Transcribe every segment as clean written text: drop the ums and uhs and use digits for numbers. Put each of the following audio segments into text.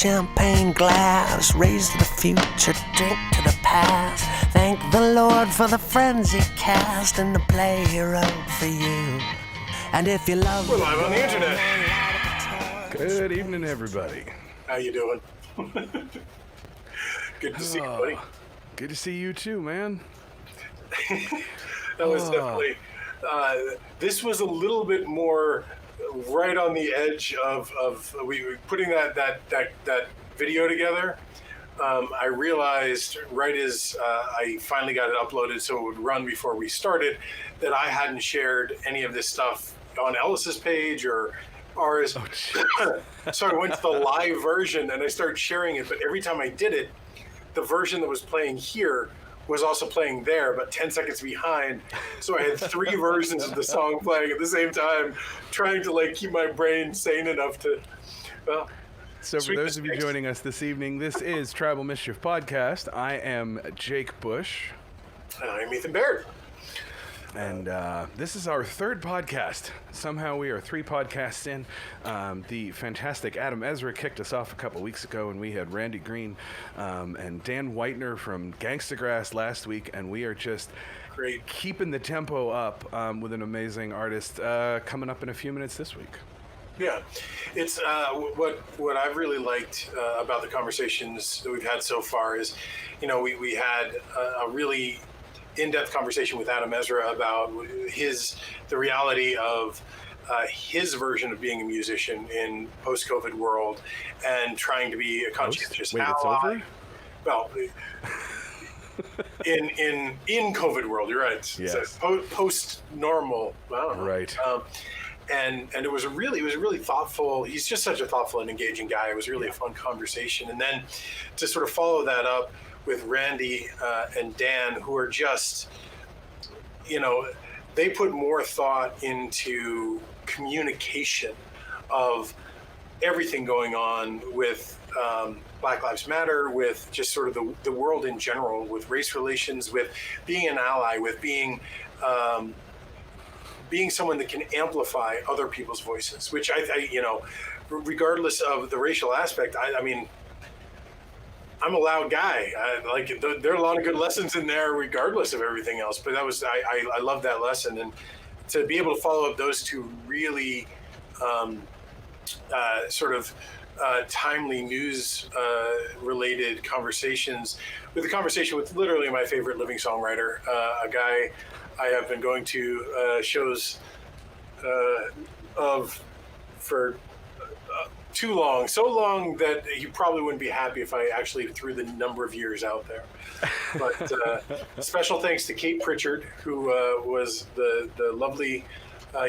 champagne glass, raise to the future, drink to the past. Thank the Lord for the friends he cast and the play he wrote for you. And if you love, we're live on the internet. Good evening, everybody. How you doing? Good to see you, buddy. Good to see you too, man. That was definitely. This was a little bit more right on the edge of we were putting that video together. I realized right as I finally got it uploaded so it would run before we started that I hadn't shared any of this stuff on Ellis's page or ours. Oh, so I went to the live version and I started sharing it, but every time I did it, the version that was playing here was also playing there, but 10 seconds behind. So I had three versions of the song playing at the same time, trying to keep my brain sane enough to, well. So for those of you joining us this evening, this is Tribal Mischief Podcast. I am Jake Bush. And I'm Ethan Baird. And this is our third podcast. Somehow we are 3 podcasts in. The fantastic Adam Ezra kicked us off a couple weeks ago, and we had Randy Green and Dan Whitener from Gangstagrass last week, and we are just great keeping the tempo up with an amazing artist coming up in a few minutes this week. Yeah, it's what I've really liked about the conversations that we've had so far is, we had a really in-depth conversation with Adam Ezra about the reality of his version of being a musician in post-COVID world and trying to be a conscientious ally. It's over? Well, in COVID world, you're right. Yes. So post-normal. Right. And it was really thoughtful. He's just such a thoughtful and engaging guy. It was really a fun conversation. And then to sort of follow that up with Randy and Dan, who are just, they put more thought into communication of everything going on with Black Lives Matter, with just sort of the world in general, with race relations, with being an ally, with being someone that can amplify other people's voices, which I regardless of the racial aspect, I mean, I'm a loud guy. There are a lot of good lessons in there, regardless of everything else. But I love that lesson, and to be able to follow up those two really timely news related conversations with a conversation with literally my favorite living songwriter, a guy I have been going to shows of for too long, so long that he probably wouldn't be happy if I actually threw the number of years out there. But special thanks to Kate Pritchard, who was the lovely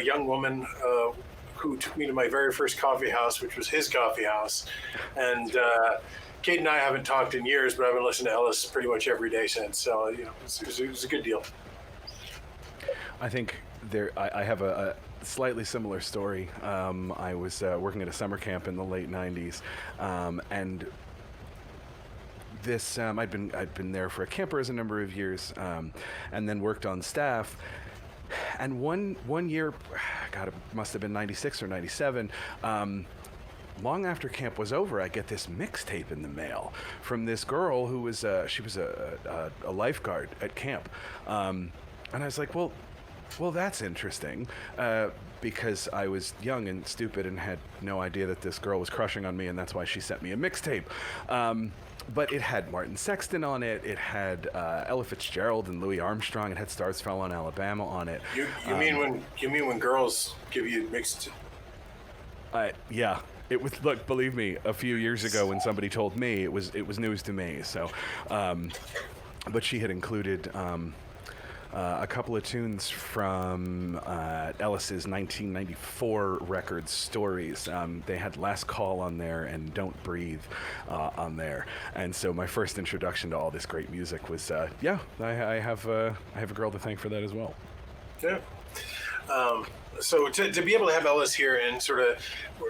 young woman who took me to my very first coffee house, which was his coffee house. And Kate and I haven't talked in years, but I've been listening to Ellis pretty much every day since. So it was a good deal. I think I have a slightly similar story. I was working at a summer camp in the late 90s, and this I'd been there for a camper as a number of years, and then worked on staff. And one year, God, it must have been 96 or 97. Long after camp was over, I get this mixtape in the mail from this girl who was she was a lifeguard at camp, and I was like, well, that's interesting, because I was young and stupid and had no idea that this girl was crushing on me, and that's why she sent me a mixtape. But it had Martin Sexton on it. It had Ella Fitzgerald and Louis Armstrong. It had Stars Fell on Alabama on it. You mean when girls give you mixed? Yeah. It was, look, believe me, a few years ago when somebody told me, it was news to me. So, but she had included a couple of tunes from Ellis's 1994 record, Stories. They had Last Call on there and Don't Breathe on there. And so my first introduction to all this great music was, I have a girl to thank for that as well. Yeah. So to be able to have Ellis here and sort of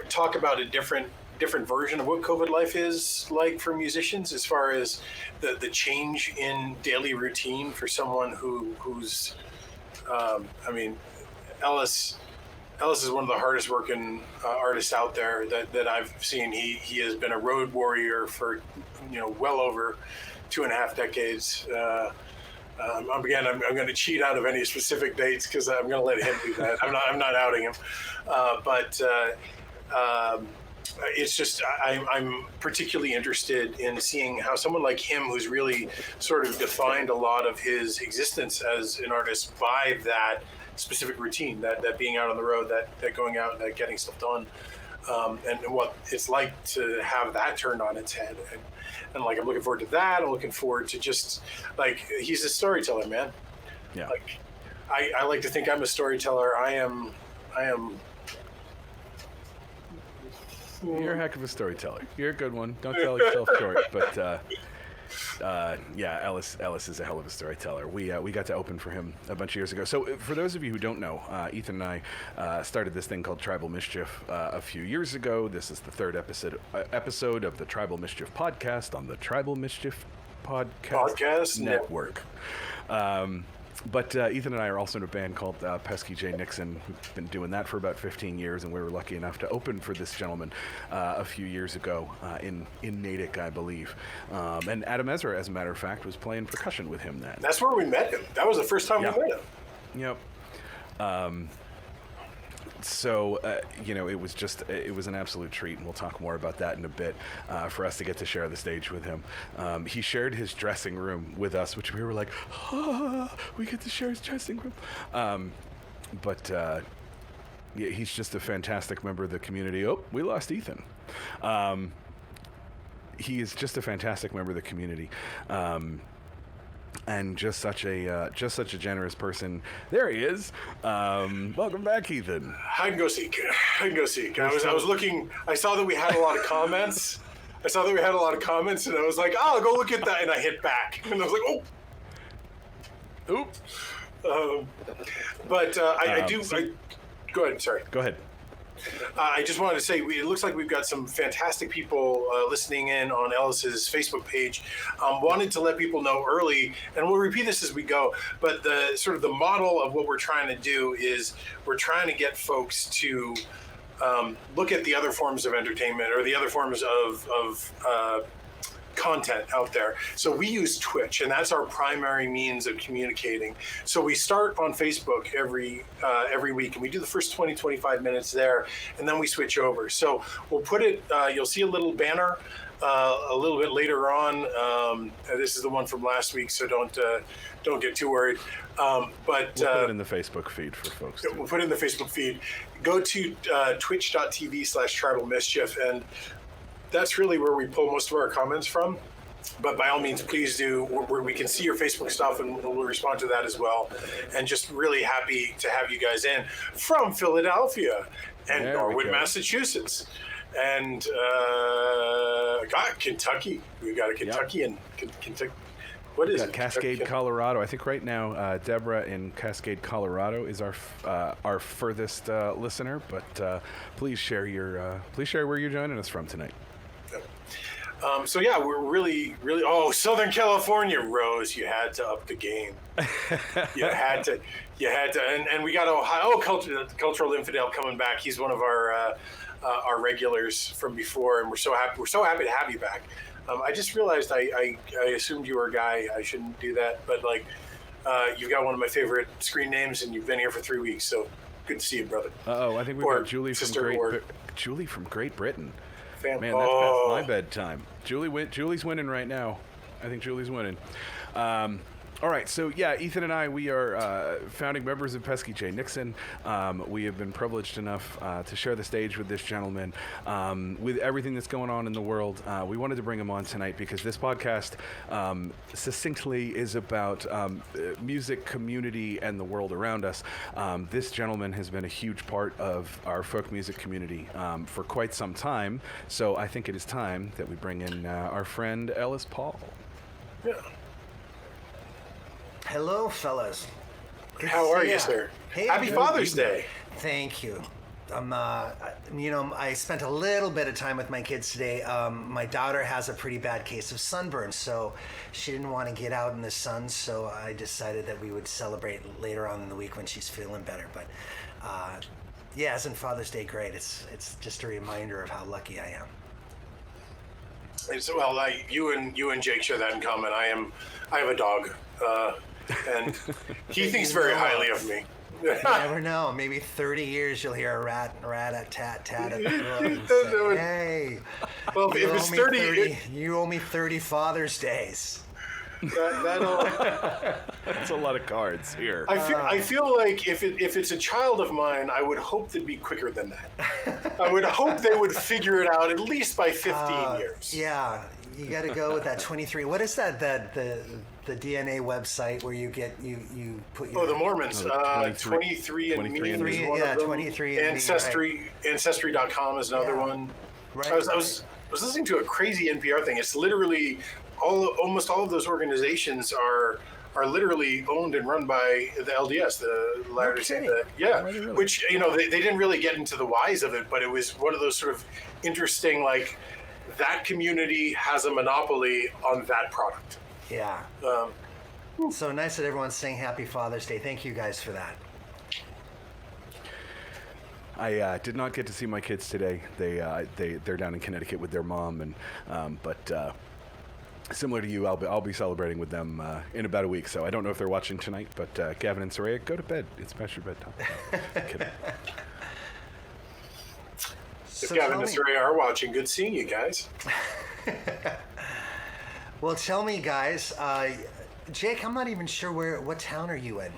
talk about a different version of what COVID life is like for musicians, as far as the change in daily routine for someone who's Ellis Ellis is one of the hardest working artists out there that I've seen. He has been a road warrior for well over 2.5 decades. Again, I'm going to cheat out of any specific dates because I'm going to let him do that. I'm not outing him, but it's just I'm particularly interested in seeing how someone like him, who's really sort of defined a lot of his existence as an artist by that specific routine, that being out on the road, that going out and that getting stuff done, and what it's like to have that turned on its head. And like, I'm looking forward to that. I'm looking forward to just like, he's a storyteller, man. Yeah. Like, I like to think I'm a storyteller. I am. You're a heck of a storyteller. You're a good one. Don't sell yourself short. But yeah, Ellis is a hell of a storyteller. We got to open for him a bunch of years ago. So for those of you who don't know, Ethan and I started this thing called Tribal Mischief a few years ago. This is the third episode of the Tribal Mischief podcast on the Tribal Mischief podcast network. But Ethan and I are also in a band called Pesky J. Nixon. We've been doing that for about 15 years, and we were lucky enough to open for this gentleman a few years ago in Natick, I believe. And Adam Ezra, as a matter of fact, was playing percussion with him then. That's where we met him. That was the first time we met him. Yep. So, it was an absolute treat, and we'll talk more about that in a bit, for us to get to share the stage with him. He shared his dressing room with us, which we were like, we get to share his dressing room. Yeah, he's just a fantastic member of the community. Oh, we lost Ethan. He is just a fantastic member of the community. And just such a generous person. There he is. Welcome back, Ethan. Hide and go seek. I was looking. I saw that we had a lot of comments. and I was like, "Oh, go look at that," and I hit back, and I was like, "Oh, oops." I do. Go ahead. Sorry. Go ahead. I just wanted to say, it looks like we've got some fantastic people listening in on Ellis's Facebook page. Wanted to let people know early, and we'll repeat this as we go, but the sort of the model of what we're trying to do is we're trying to get folks to look at the other forms of entertainment or the other forms of content out there. So we use Twitch, and that's our primary means of communicating. So we start on Facebook every week, and we do the first 20-25 minutes there, and then we switch over. So we'll put it, you'll see a little banner a little bit later on. This is the one from last week, so don't get too worried. We'll put it in the Facebook feed for folks. We'll put it in the Facebook feed. Go to twitch.tv/Tribal Mischief, and that's really where we pull most of our comments from. But by all means, please do. We can see your Facebook stuff, and we'll respond to that as well. And just really happy to have you guys in from Philadelphia and Norwood, Massachusetts. And Kentucky. We've got a Kentucky and Kentucky. What is it? Cascade, Colorado. I think right now, Deborah in Cascade, Colorado is our furthest listener. But please share where you're joining us from tonight. So yeah, we're really. Oh, Southern California, Rose, you had to up the game. You had to, and we got Ohio Cultural Infidel coming back. He's one of our regulars from before, and we're so happy to have you back. I just realized I assumed you were a guy. I shouldn't do that, but you've got one of my favorite screen names, and you've been here for 3 weeks, so good to see you, brother. I think we've got Julie from Great Britain. Man, that's past my bedtime. Julie's winning right now. I think Julie's winning. All right, so yeah, Ethan and I, we are founding members of Pesky J. Nixon. We have been privileged enough to share the stage with this gentleman. With everything that's going on in the world, we wanted to bring him on tonight because this podcast succinctly is about music, community, and the world around us. This gentleman has been a huge part of our folk music community for quite some time, so I think it is time that we bring in our friend Ellis Paul. Yeah. Hello, fellas. How are you, sir? Hey, Happy Father's Day. Thank you. I spent a little bit of time with my kids today. My daughter has a pretty bad case of sunburn, so she didn't want to get out in the sun, so I decided that we would celebrate later on in the week when she's feeling better. But Yeah, isn't Father's Day great? It's just a reminder of how lucky I am. Well, you and Jake share that in common. I have a dog, and he thinks very highly of me. You never know. Maybe 30 years you'll hear a rat-a-tat-tat at the door and say, hey, well, if it's 30, you owe me 30 Father's Days. That's a lot of cards here. I feel like if it's a child of mine, I would hope they'd be quicker than that. I would hope they would figure it out at least by 15 years. Yeah, you got to go with that 23. What is that? The DNA website where you get you put your the Mormons. 23andMe. Yeah, 23. Ancestry.com is another one. Right. I was listening to a crazy NPR thing. It's literally almost all of those organizations are literally owned and run by the LDS, the Latter-day Saint. Really? Which they didn't really get into the whys of it, but it was one of those sort of interesting, like, that community has a monopoly on that product. Yeah. So nice that everyone's saying Happy Father's Day. Thank you guys for that. I did not get to see my kids today. They're down in Connecticut with their mom, and but similar to you, I'll be celebrating with them in about a week. So I don't know if they're watching tonight, but Gavin and Soraya, go to bed. It's past your bedtime. Kidding. If Gavin and Soraya are watching, good seeing you guys. Well, tell me, guys. Jake, I'm not even sure what town are you in?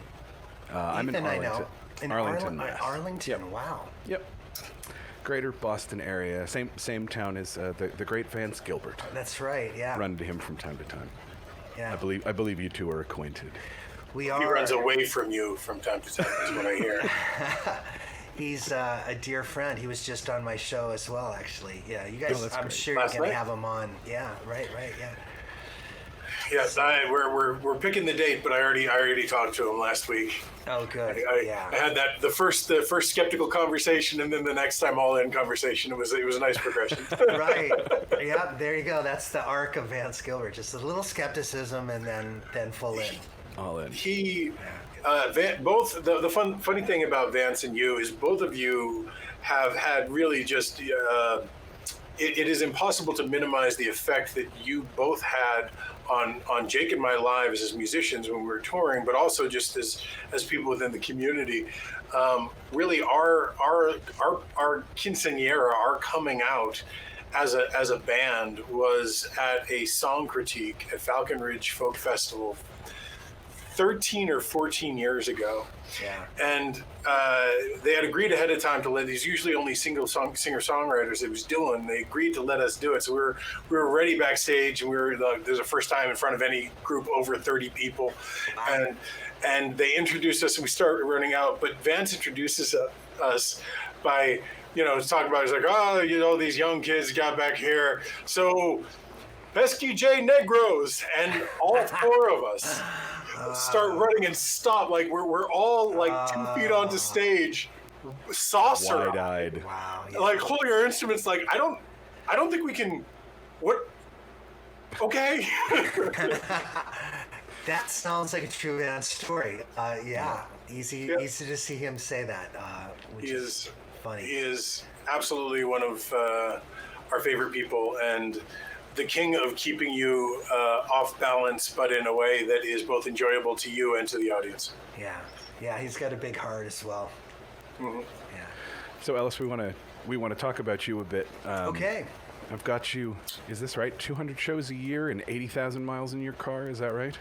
I'm in Arlington. I know. In Arlington, Mass. Arlington. Yep. Wow. Yep. Greater Boston area. Same town as the great Vance Gilbert. That's right. Yeah. Run into him from time to time. Yeah. I believe you two are acquainted. We are. He runs away from you from time to time, is what I hear. He's a dear friend. He was just on my show as well, actually. Yeah, you guys. I'm great. sure you're going to have him on. Yeah. Right. Yeah. Yes, we're picking the date, but I already talked to him last week. Oh, good. I had the first skeptical conversation, and then the next time all in conversation. It was a nice progression. Right. Yeah. There you go. That's the arc of Vance Gilbert. Just a little skepticism, and then full in. All in. Both the funny thing about Vance and you is both of you have had really just. It is impossible to minimize the effect that you both had on Jake and my lives as musicians when we were touring, but also just as people within the community. Really, our quinceañera, our coming out as a band, was at a song critique at Falcon Ridge Folk Festival 13 or 14 years ago. Yeah. And they had agreed ahead of time to let these usually only singer-songwriters that was doing. They agreed to let us do it. So we were ready backstage, and we were there's a first time in front of any group over 30 people. Wow. And they introduced us, and we started running out. But Vance introduces us by, talking about, he's like, these young kids got back here. So, Pesky J Negros, and all four of us start running and stop. Like we're all like 2 feet onto stage, saucer, wide-eyed. Wow. Yeah. like holding our instruments. Like I don't think we can. What? Okay. That sounds like a true Vance story. Yeah. Easy to see him say that. Which is funny. He is absolutely one of our favorite people, and the king of keeping you off balance, but in a way that is both enjoyable to you and to the audience. Yeah, he's got a big heart as well. Mm-hmm. Yeah. So Ellis, we want to talk about you a bit. Okay. I've got you. Is this right? 200 shows a year and 80,000 miles in your car. Is that right?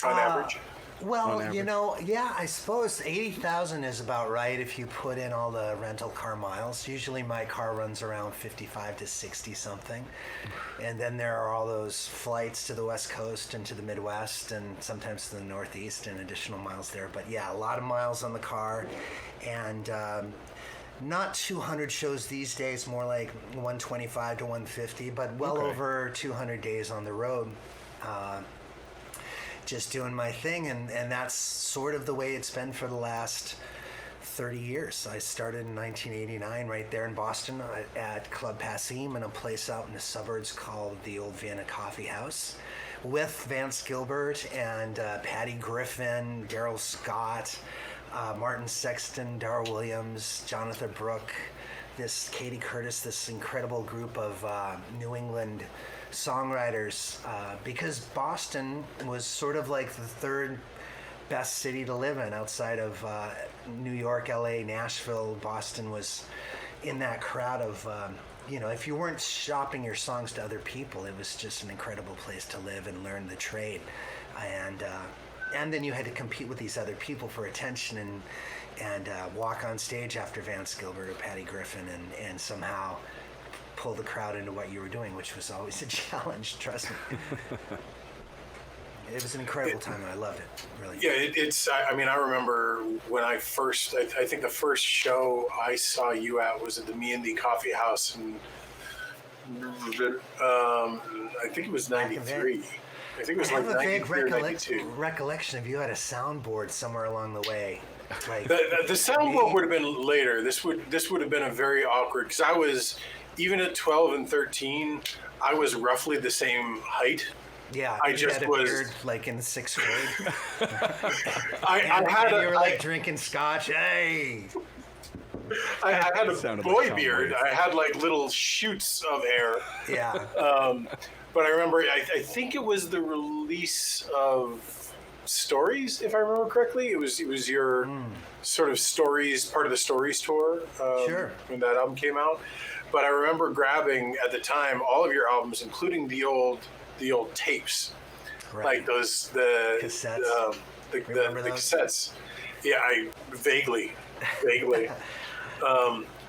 On average. Well, I suppose 80,000 is about right if you put in all the rental car miles. Usually my car runs around 55 to 60 something. And then there are all those flights to the West Coast and to the Midwest and sometimes to the Northeast and additional miles there. But yeah, a lot of miles on the car. And not 200 shows these days, more like 125 to 150, but well over 200 days on the road. Just doing my thing, and that's sort of the way it's been for the last 30 years. I started in 1989 right there in Boston at Club Passim in a place out in the suburbs called the Old Vienna Coffeehouse with Vance Gilbert and Patty Griffin, Daryl Scott, Martin Sexton, Darrell Williams, Jonathan Brooke, this Katie Curtis, this incredible group of New England songwriters, because Boston was sort of like the third best city to live in outside of New York, LA, Nashville. Boston was in that crowd of, if you weren't shopping your songs to other people, it was just an incredible place to live and learn the trade. And then you had to compete with these other people for attention and walk on stage after Vance Gilbert or Patty Griffin and somehow pull the crowd into what you were doing, which was always a challenge, trust me. It was an incredible time and I loved it, really. Yeah, I remember when I think the first show I saw you at was at the Me and the Coffee House, and I think it was 93. I think it was like 93 or 92. Recollection of you had a soundboard somewhere along the way. Like the soundboard would have been later. This would have been a very awkward, because I was, even at 12 and 13, I was roughly the same height. Yeah, I just had a was beard, like in 6th grade. You were like drinking scotch. Hey, I had a boy beard. I had like little shoots of hair. Yeah. But I remember, I think it was the release of Stories, if I remember correctly. It was your sort of Stories, part of the Stories tour. Sure. When that album came out. But I remember grabbing at the time all of your albums, including the old tapes, right. Like the cassettes. The cassettes. Yeah, I vaguely.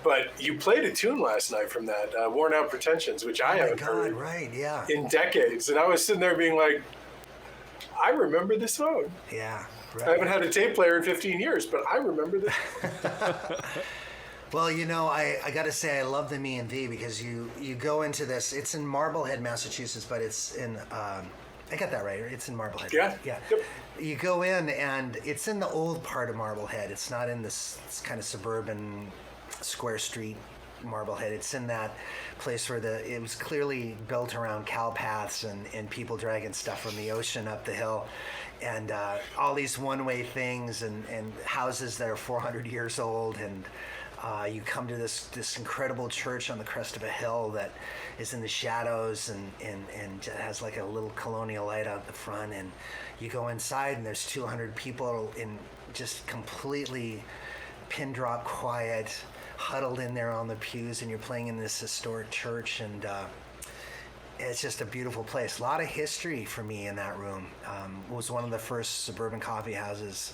But you played a tune last night from that, Worn Out Pretensions, which I haven't heard right, yeah. in decades. And I was sitting there being like, I remember this song. Yeah, right. I haven't had a tape player in 15 years, but I remember this. Well, I got to say I love the Me and Thee, because you go into this. It's in Marblehead, Massachusetts, but it's in, I got that right? It's in Marblehead. Yeah. Yeah. Yep. You go in and it's in the old part of Marblehead. It's not in this kind of suburban Square Street Marblehead. It's in that place where it was clearly built around cow paths and people dragging stuff from the ocean up the hill, and all these one-way things and houses that are 400 years old, and you come to this incredible church on the crest of a hill that is in the shadows and has like a little colonial light out the front, and you go inside and there's 200 people in just completely pin drop quiet, huddled in there on the pews, and you're playing in this historic church, and it's just a beautiful place. A lot of history for me in that room. It was one of the first suburban coffee houses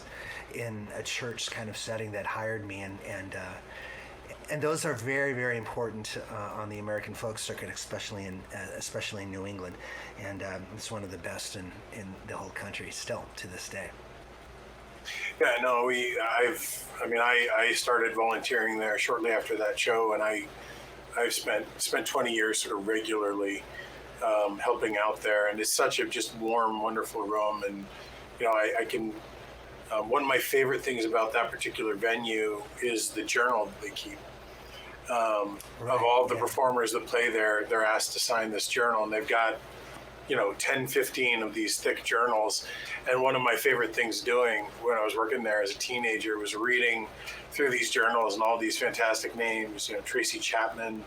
in a church kind of setting that hired me, and those are very, very important on the American folk circuit, especially in New England, and it's one of the best in the whole country still to this day. Yeah, no, I started volunteering there shortly after that show, and I've spent 20 years sort of regularly helping out there, and it's such a just warm, wonderful room, and I can. One of my favorite things about that particular venue is the journal that they keep. Of all the performers that play there, they're asked to sign this journal, and they've got 10, 15 of these thick journals. And one of my favorite things doing when I was working there as a teenager was reading through these journals and all these fantastic names, Tracy Chapman,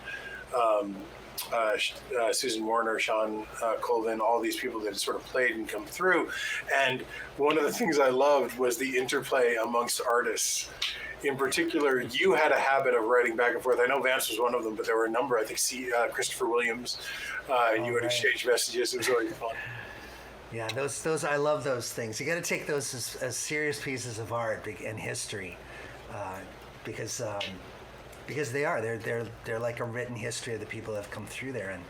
Susan Warner, Sean Colvin, all these people that had sort of played and come through. And one of the things I loved was the interplay amongst artists. In particular, you had a habit of writing back and forth. I know Vance was one of them, but there were a number. I think Christopher Williams, and you would exchange messages. It was really fun. Yeah, those I love those things. You got to take those as serious pieces of art and history, because they are. They're like a written history of the people that have come through there. And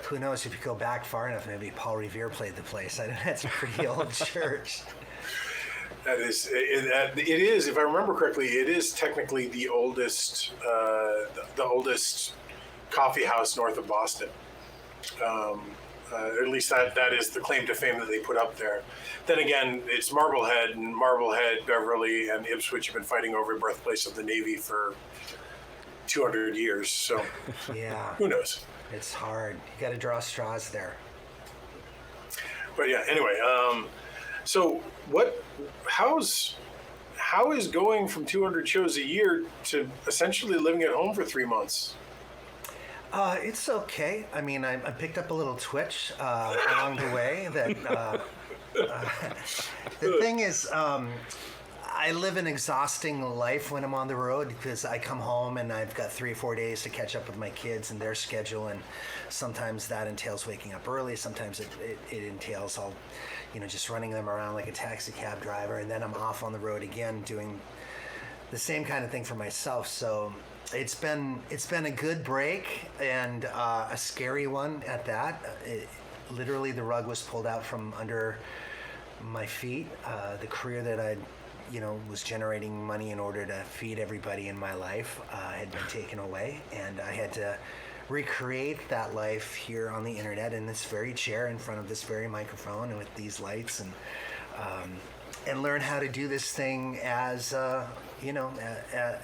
who knows, if you go back far enough, maybe Paul Revere played the place. I know that's a pretty old church. That is, it is. If I remember correctly, it is technically the oldest coffee house north of Boston. At least that is the claim to fame that they put up there. Then again, it's Marblehead, and Marblehead, Beverly, and Ipswich have been fighting over birthplace of the Navy for 200 years. So, yeah, who knows? It's hard. You got to draw straws there. But yeah, anyway. So how's how is going from 200 shows a year to essentially living at home for 3 months? It's okay. I mean, I picked up a little twitch along the way. The thing is, I live an exhausting life when I'm on the road because I come home and I've got 3 or 4 days to catch up with my kids and their schedule, and sometimes that entails waking up early. Sometimes it entails just running them around like a taxi cab driver, and then I'm off on the road again doing the same kind of thing for myself. So it's been a good break and a scary one at that. Literally, the rug was pulled out from under my feet. The career that I was generating money in order to feed everybody in my life had been taken away, and I had to recreate that life here on the internet in this very chair in front of this very microphone and with these lights, and learn how to do this thing as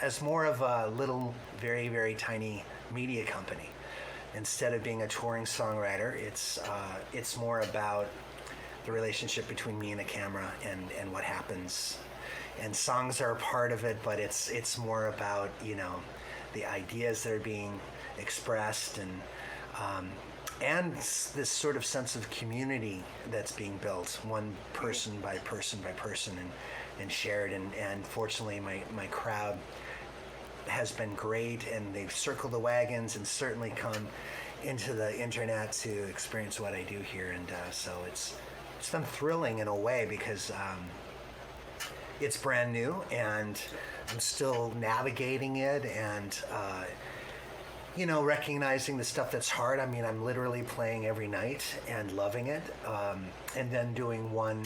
as more of a little, very, very tiny media company. Instead of being a touring songwriter, it's more about the relationship between me and a camera and what happens. And songs are a part of it, but it's more about the ideas that are being expressed and this sort of sense of community that's being built, one person by person by person, and shared. And fortunately, my crowd has been great, and they've circled the wagons and certainly come into the internet to experience what I do here. And so it's been thrilling in a way because it's brand new and I'm still navigating it and recognizing the stuff that's hard. I mean, I'm literally playing every night and loving it, and then doing one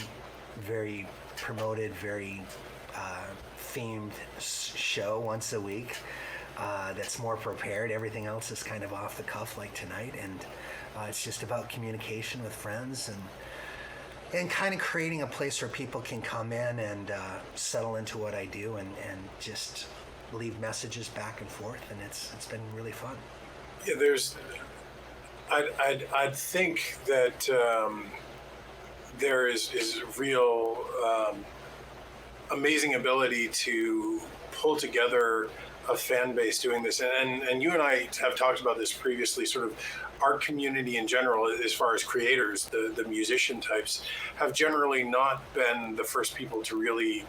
very promoted, very themed show once a week that's more prepared. Everything else is kind of off the cuff, like tonight, and it's just about communication with friends and kind of creating a place where people can come in and settle into what I do and just leave messages back and forth, and it's been really fun. Yeah, I'd think that there is real amazing ability to pull together a fan base doing this, and you and I have talked about this previously. Sort of art community in general, as far as creators, the musician types, have generally not been the first people to really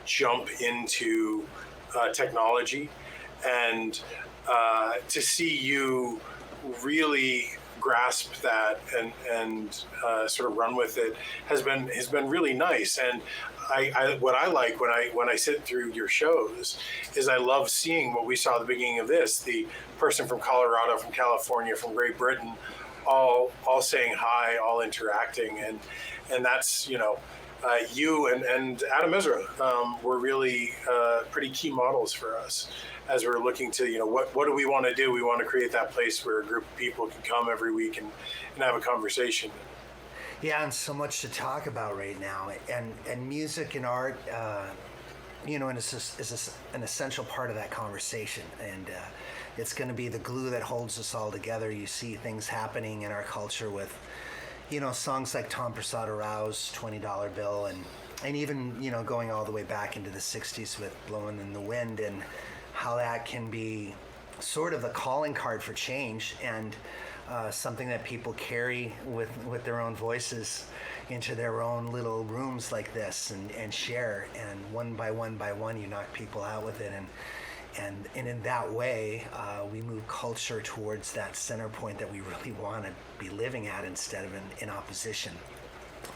jump into technology, and to see you really grasp that and sort of run with it has been really nice. And I what I like when I sit through your shows is I love seeing what we saw at the beginning of this, the person from Colorado, from California, from Great Britain, all saying hi, all interacting, and that's you and Adam Ezra were really pretty key models for us as we're looking to what do we want to do. We want to create that place where a group of people can come every week and have a conversation. Yeah, and so much to talk about right now, and music and art, is an essential part of that conversation, and it's going to be the glue that holds us all together. You see things happening in our culture with, songs like Tom Persada Rao's $20 Bill, and even going all the way back into the '60s with Blowin' in the Wind, and how that can be sort of a calling card for change and something that people carry with their own voices into their own little rooms like this and share, and one by one you knock people out with it, and in that way we move culture towards that center point that we really want to be living at instead of in opposition.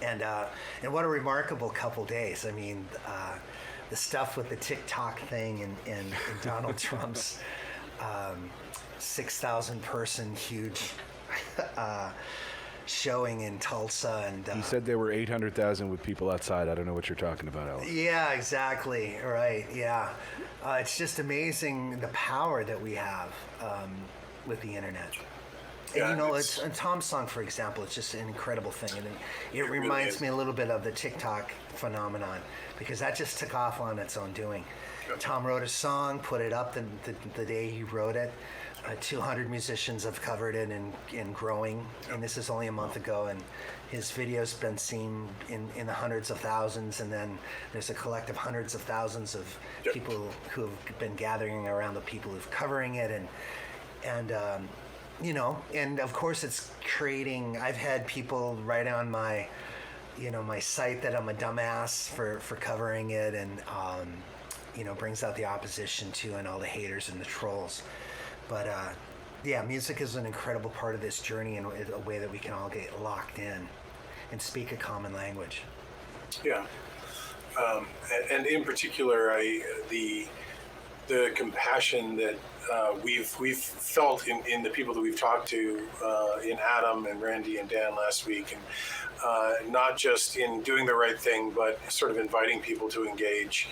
And what a remarkable couple days. I mean, the stuff with the TikTok thing and Donald Trump's 6,000 person huge showing in Tulsa, and he said there were 800,000 with people outside. I don't know what you're talking about, Ellis. Yeah, exactly. Right. Yeah, it's just amazing the power that we have with the internet. Yeah, and it's Tom's song, for example. It's just an incredible thing, and it reminds really me a little bit of the TikTok phenomenon, because that just took off on its own doing. Tom wrote a song, put it up the day he wrote it. 200 musicians have covered it and growing, and this is only a month ago, and his video's been seen in the hundreds of thousands, and then there's a collective hundreds of thousands of people who have been gathering around the people who've covering it, and and of course it's creating. I've had people write on my my site that I'm a dumbass for covering it, and brings out the opposition too, and all the haters and the trolls. But music is an incredible part of this journey, and a way that we can all get locked in and speak a common language. Yeah, and in particular, the compassion that we've felt in the people that we've talked to, in Adam and Randy and Dan last week, and not just in doing the right thing, but sort of inviting people to engage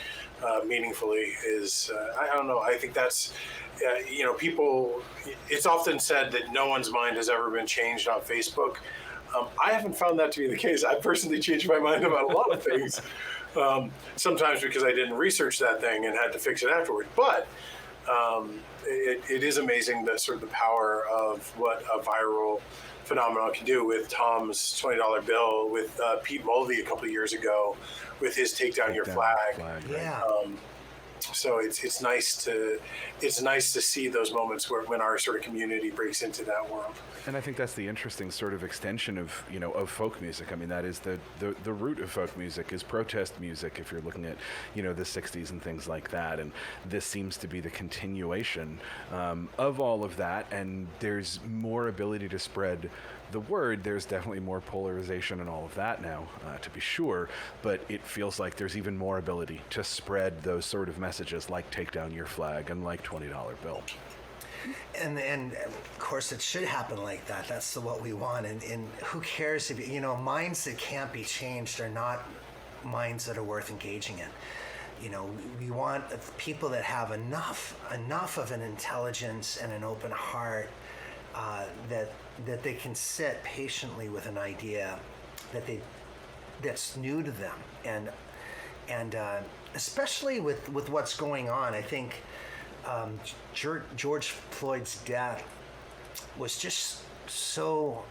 meaningfully is, I don't know, I think that's, people, it's often said that no one's mind has ever been changed on Facebook. I haven't found that to be the case. I personally changed my mind about a lot of things, sometimes because I didn't research that thing and had to fix it afterward. But it is amazing that sort of the power of what a viral phenomenon can do, with Tom's $20 bill, with Pete Mulvey a couple of years ago with his Take Down Your Flag. Yeah. So it's nice to see those moments when our sort of community breaks into that world. And I think that's the interesting sort of extension of of folk music. I mean, that is the root of folk music is protest music. If you're looking at the 60s and things like that, and this seems to be the continuation of all of that. And there's more ability to spread the word. There's definitely more polarization and all of that now, to be sure, but it feels like there's even more ability to spread those sort of messages, like Take Down Your Flag and like $20 bill. And of course it should happen like that. That's what we want. And who cares if minds that can't be changed are not minds that are worth engaging in. We want people that have enough of an intelligence and an open heart, that they can sit patiently with an idea that's new to them, and especially with what's going on. I think George Floyd's death was just so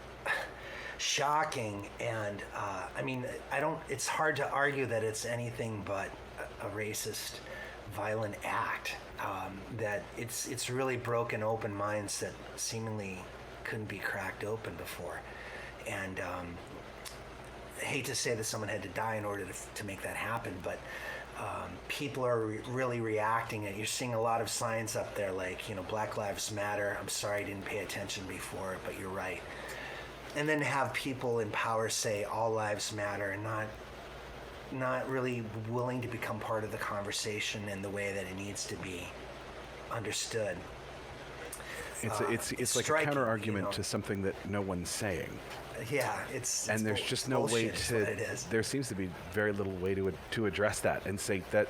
shocking, and it's hard to argue that it's anything but a racist, violent act. That it's really broken open minds that seemingly couldn't be cracked open before, and I hate to say that someone had to die in order to make that happen, but people are really reacting. And you're seeing a lot of signs up there like Black Lives Matter. I'm sorry I didn't pay attention before, but you're right. And then have people in power say all lives matter, and not really willing to become part of the conversation in the way that it needs to be understood. It's like a counter argument to something that no one's saying. Yeah, it's and there's just no way to. There seems to be very little way to address that and say that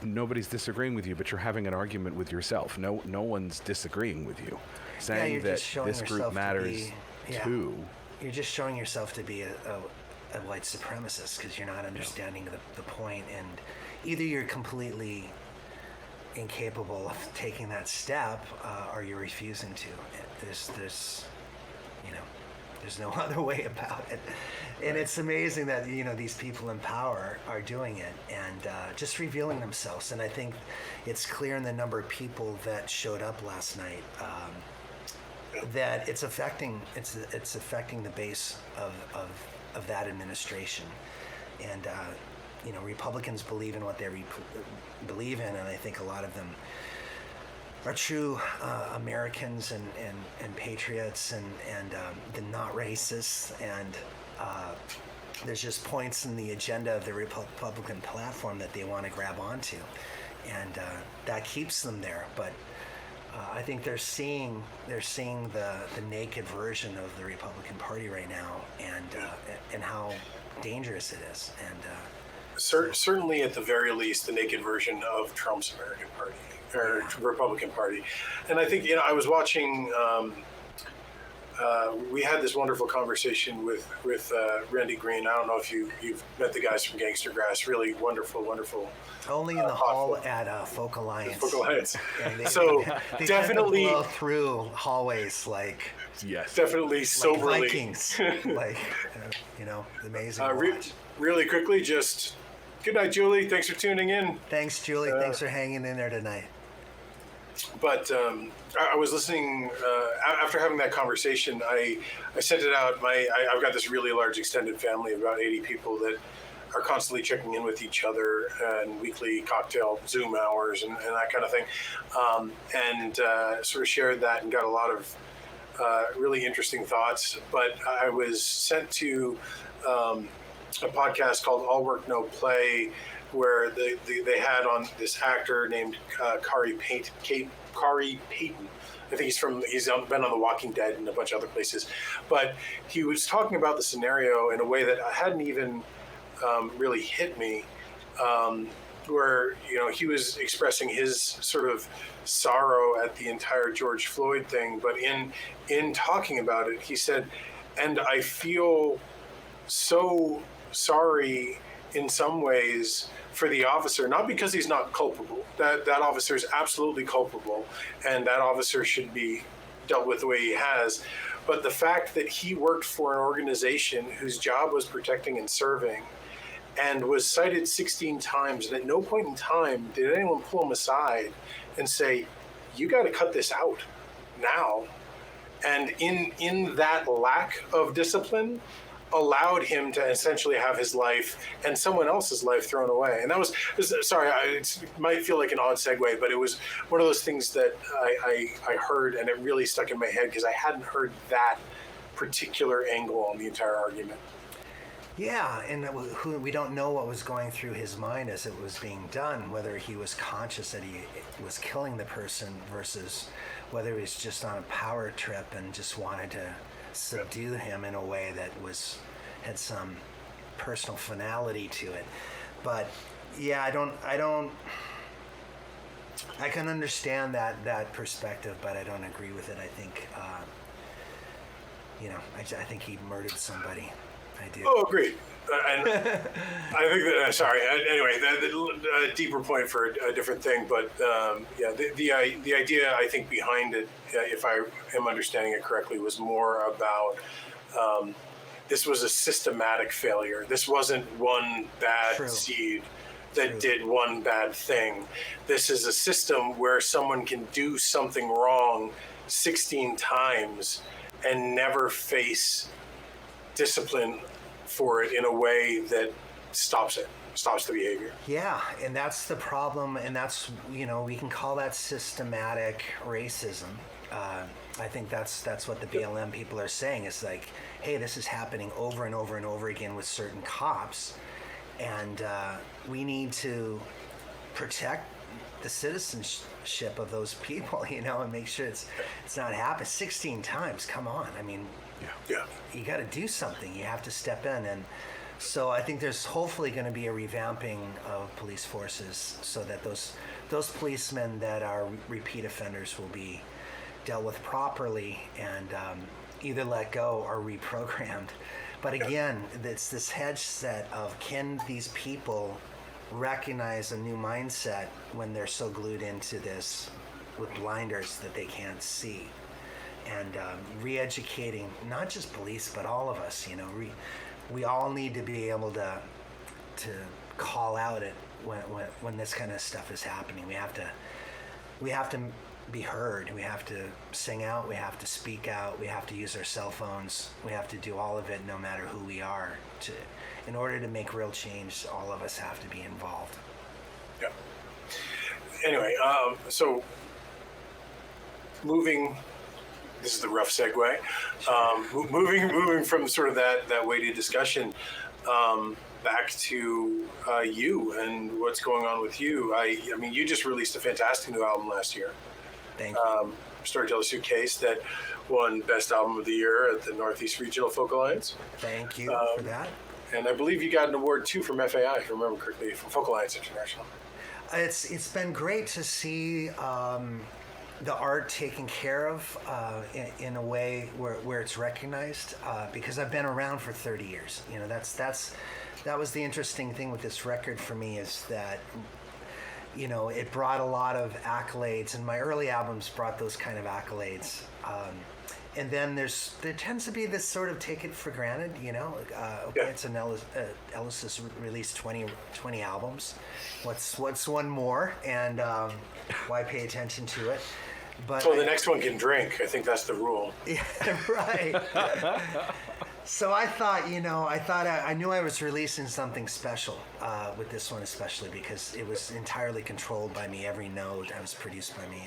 nobody's disagreeing with you, but you're having an argument with yourself. No one's disagreeing with you, saying that this group matters too. You're just showing yourself to be a white supremacist because you're not understanding the point, and either you're completely incapable of taking that step, or you're refusing to. There's no other way about it. And it's amazing that these people in power are doing it and just revealing themselves. And I think it's clear in the number of people that showed up last night that it's affecting the base of that administration. And Republicans believe in what they believe in, and I think a lot of them are true Americans and patriots and they're not racists. And there's just points in the agenda of the Republican platform that they want to grab onto, and that keeps them there. But I think they're seeing the naked version of the Republican Party right now, and how dangerous it is. And certainly, at the very least, the naked version of Trump's American Party or Republican Party. And I think I was watching we had this wonderful conversation with Randy Green. I don't know if you've met the guys from Gangster Grass. Really wonderful. Only in the hall at Folk Alliance. Folk Alliance. And So they definitely tend to blow through hallways like Yes. definitely soberly. Vikings. Like amazing. Really quickly, just good night, Julie. Thanks for tuning in. Thanks, Julie. Thanks for hanging in there tonight. But I was listening after having that conversation. I sent it out. I've got this really large extended family of about 80 people that are constantly checking in with each other and weekly cocktail Zoom hours and that kind of thing. And sort of shared that and got a lot of really interesting thoughts. But I was sent to a podcast called All Work No Play, where they had on this actor named Kari Payton. I think he's been on The Walking Dead and a bunch of other places. But he was talking about the scenario in a way that hadn't even really hit me, where he was expressing his sort of sorrow at the entire George Floyd thing. But in talking about it, he said, "And I feel so sorry in some ways for the officer, not because he's not culpable. That officer is absolutely culpable, and that officer should be dealt with the way he has. But the fact that he worked for an organization whose job was protecting and serving, and was cited 16 times, and at no point in time did anyone pull him aside and say, 'You got to cut this out now.' And in that lack of discipline, allowed him to essentially have his life and someone else's life thrown away." And that was sorry, it might feel like an odd segue, but it was one of those things that I heard, and it really stuck in my head because I hadn't heard that particular angle on the entire argument. Yeah, and we don't know what was going through his mind as it was being done, whether he was conscious that he was killing the person versus whether he was just on a power trip and just wanted to subdue him in a way that had some personal finality to it. But yeah, I can understand that perspective, but I don't agree with it. I think I think he murdered somebody. I do. Oh, agreed. And I think that, anyway, a deeper point for a different thing, but the idea I think behind it, if I am understanding it correctly, was more about this was a systematic failure. This wasn't one bad seed that did one bad thing. This is a system where someone can do something wrong 16 times and never face discipline for it in a way that stops the behavior. Yeah, and that's the problem, and that's, we can call that systematic racism. I think that's what the BLM people are saying. Is like, hey, this is happening over and over and over again with certain cops, and we need to protect the citizenship of those people, and make sure it's not happening 16 times. Come on, I mean, yeah, you got to do something. You have to step in, and so I think there's hopefully going to be a revamping of police forces so that those policemen that are repeat offenders will be dealt with properly and either let go or reprogrammed. But again, it's this hedge set of, can these people recognize a new mindset when they're so glued into this with blinders that they can't see? And re-educating not just police but all of us, we all need to be able to call out it when this kind of stuff is happening. We have to be heard. We have to sing out. We have to speak out. We have to use our cell phones. We have to do all of it, no matter who we are. In order to make real change, all of us have to be involved. Yeah. Anyway, so moving. This is the rough segue. Moving from sort of that weighty discussion back to you and what's going on with you. I mean, you just released a fantastic new album last year. Thank you. Storyteller Suitcase that won Best Album of the Year at the Northeast Regional Folk Alliance. Thank you for that. And I believe you got an award too from FAI, if I remember correctly, from Folk Alliance International. It's been great to see the art taken care of in a way where it's recognized, because I've been around for 30 years. You know, that was the interesting thing with this record for me, is that, you know, it brought a lot of accolades, and my early albums brought those kind of accolades. And then there tends to be this sort of take it for granted, you know. It's an Ellis has released 20 albums. What's one more, and why pay attention to it? But so the next one can drink. I think that's the rule. Yeah, right. So I thought, I knew I was releasing something special with this one, especially because it was entirely controlled by me. Every note was produced by me,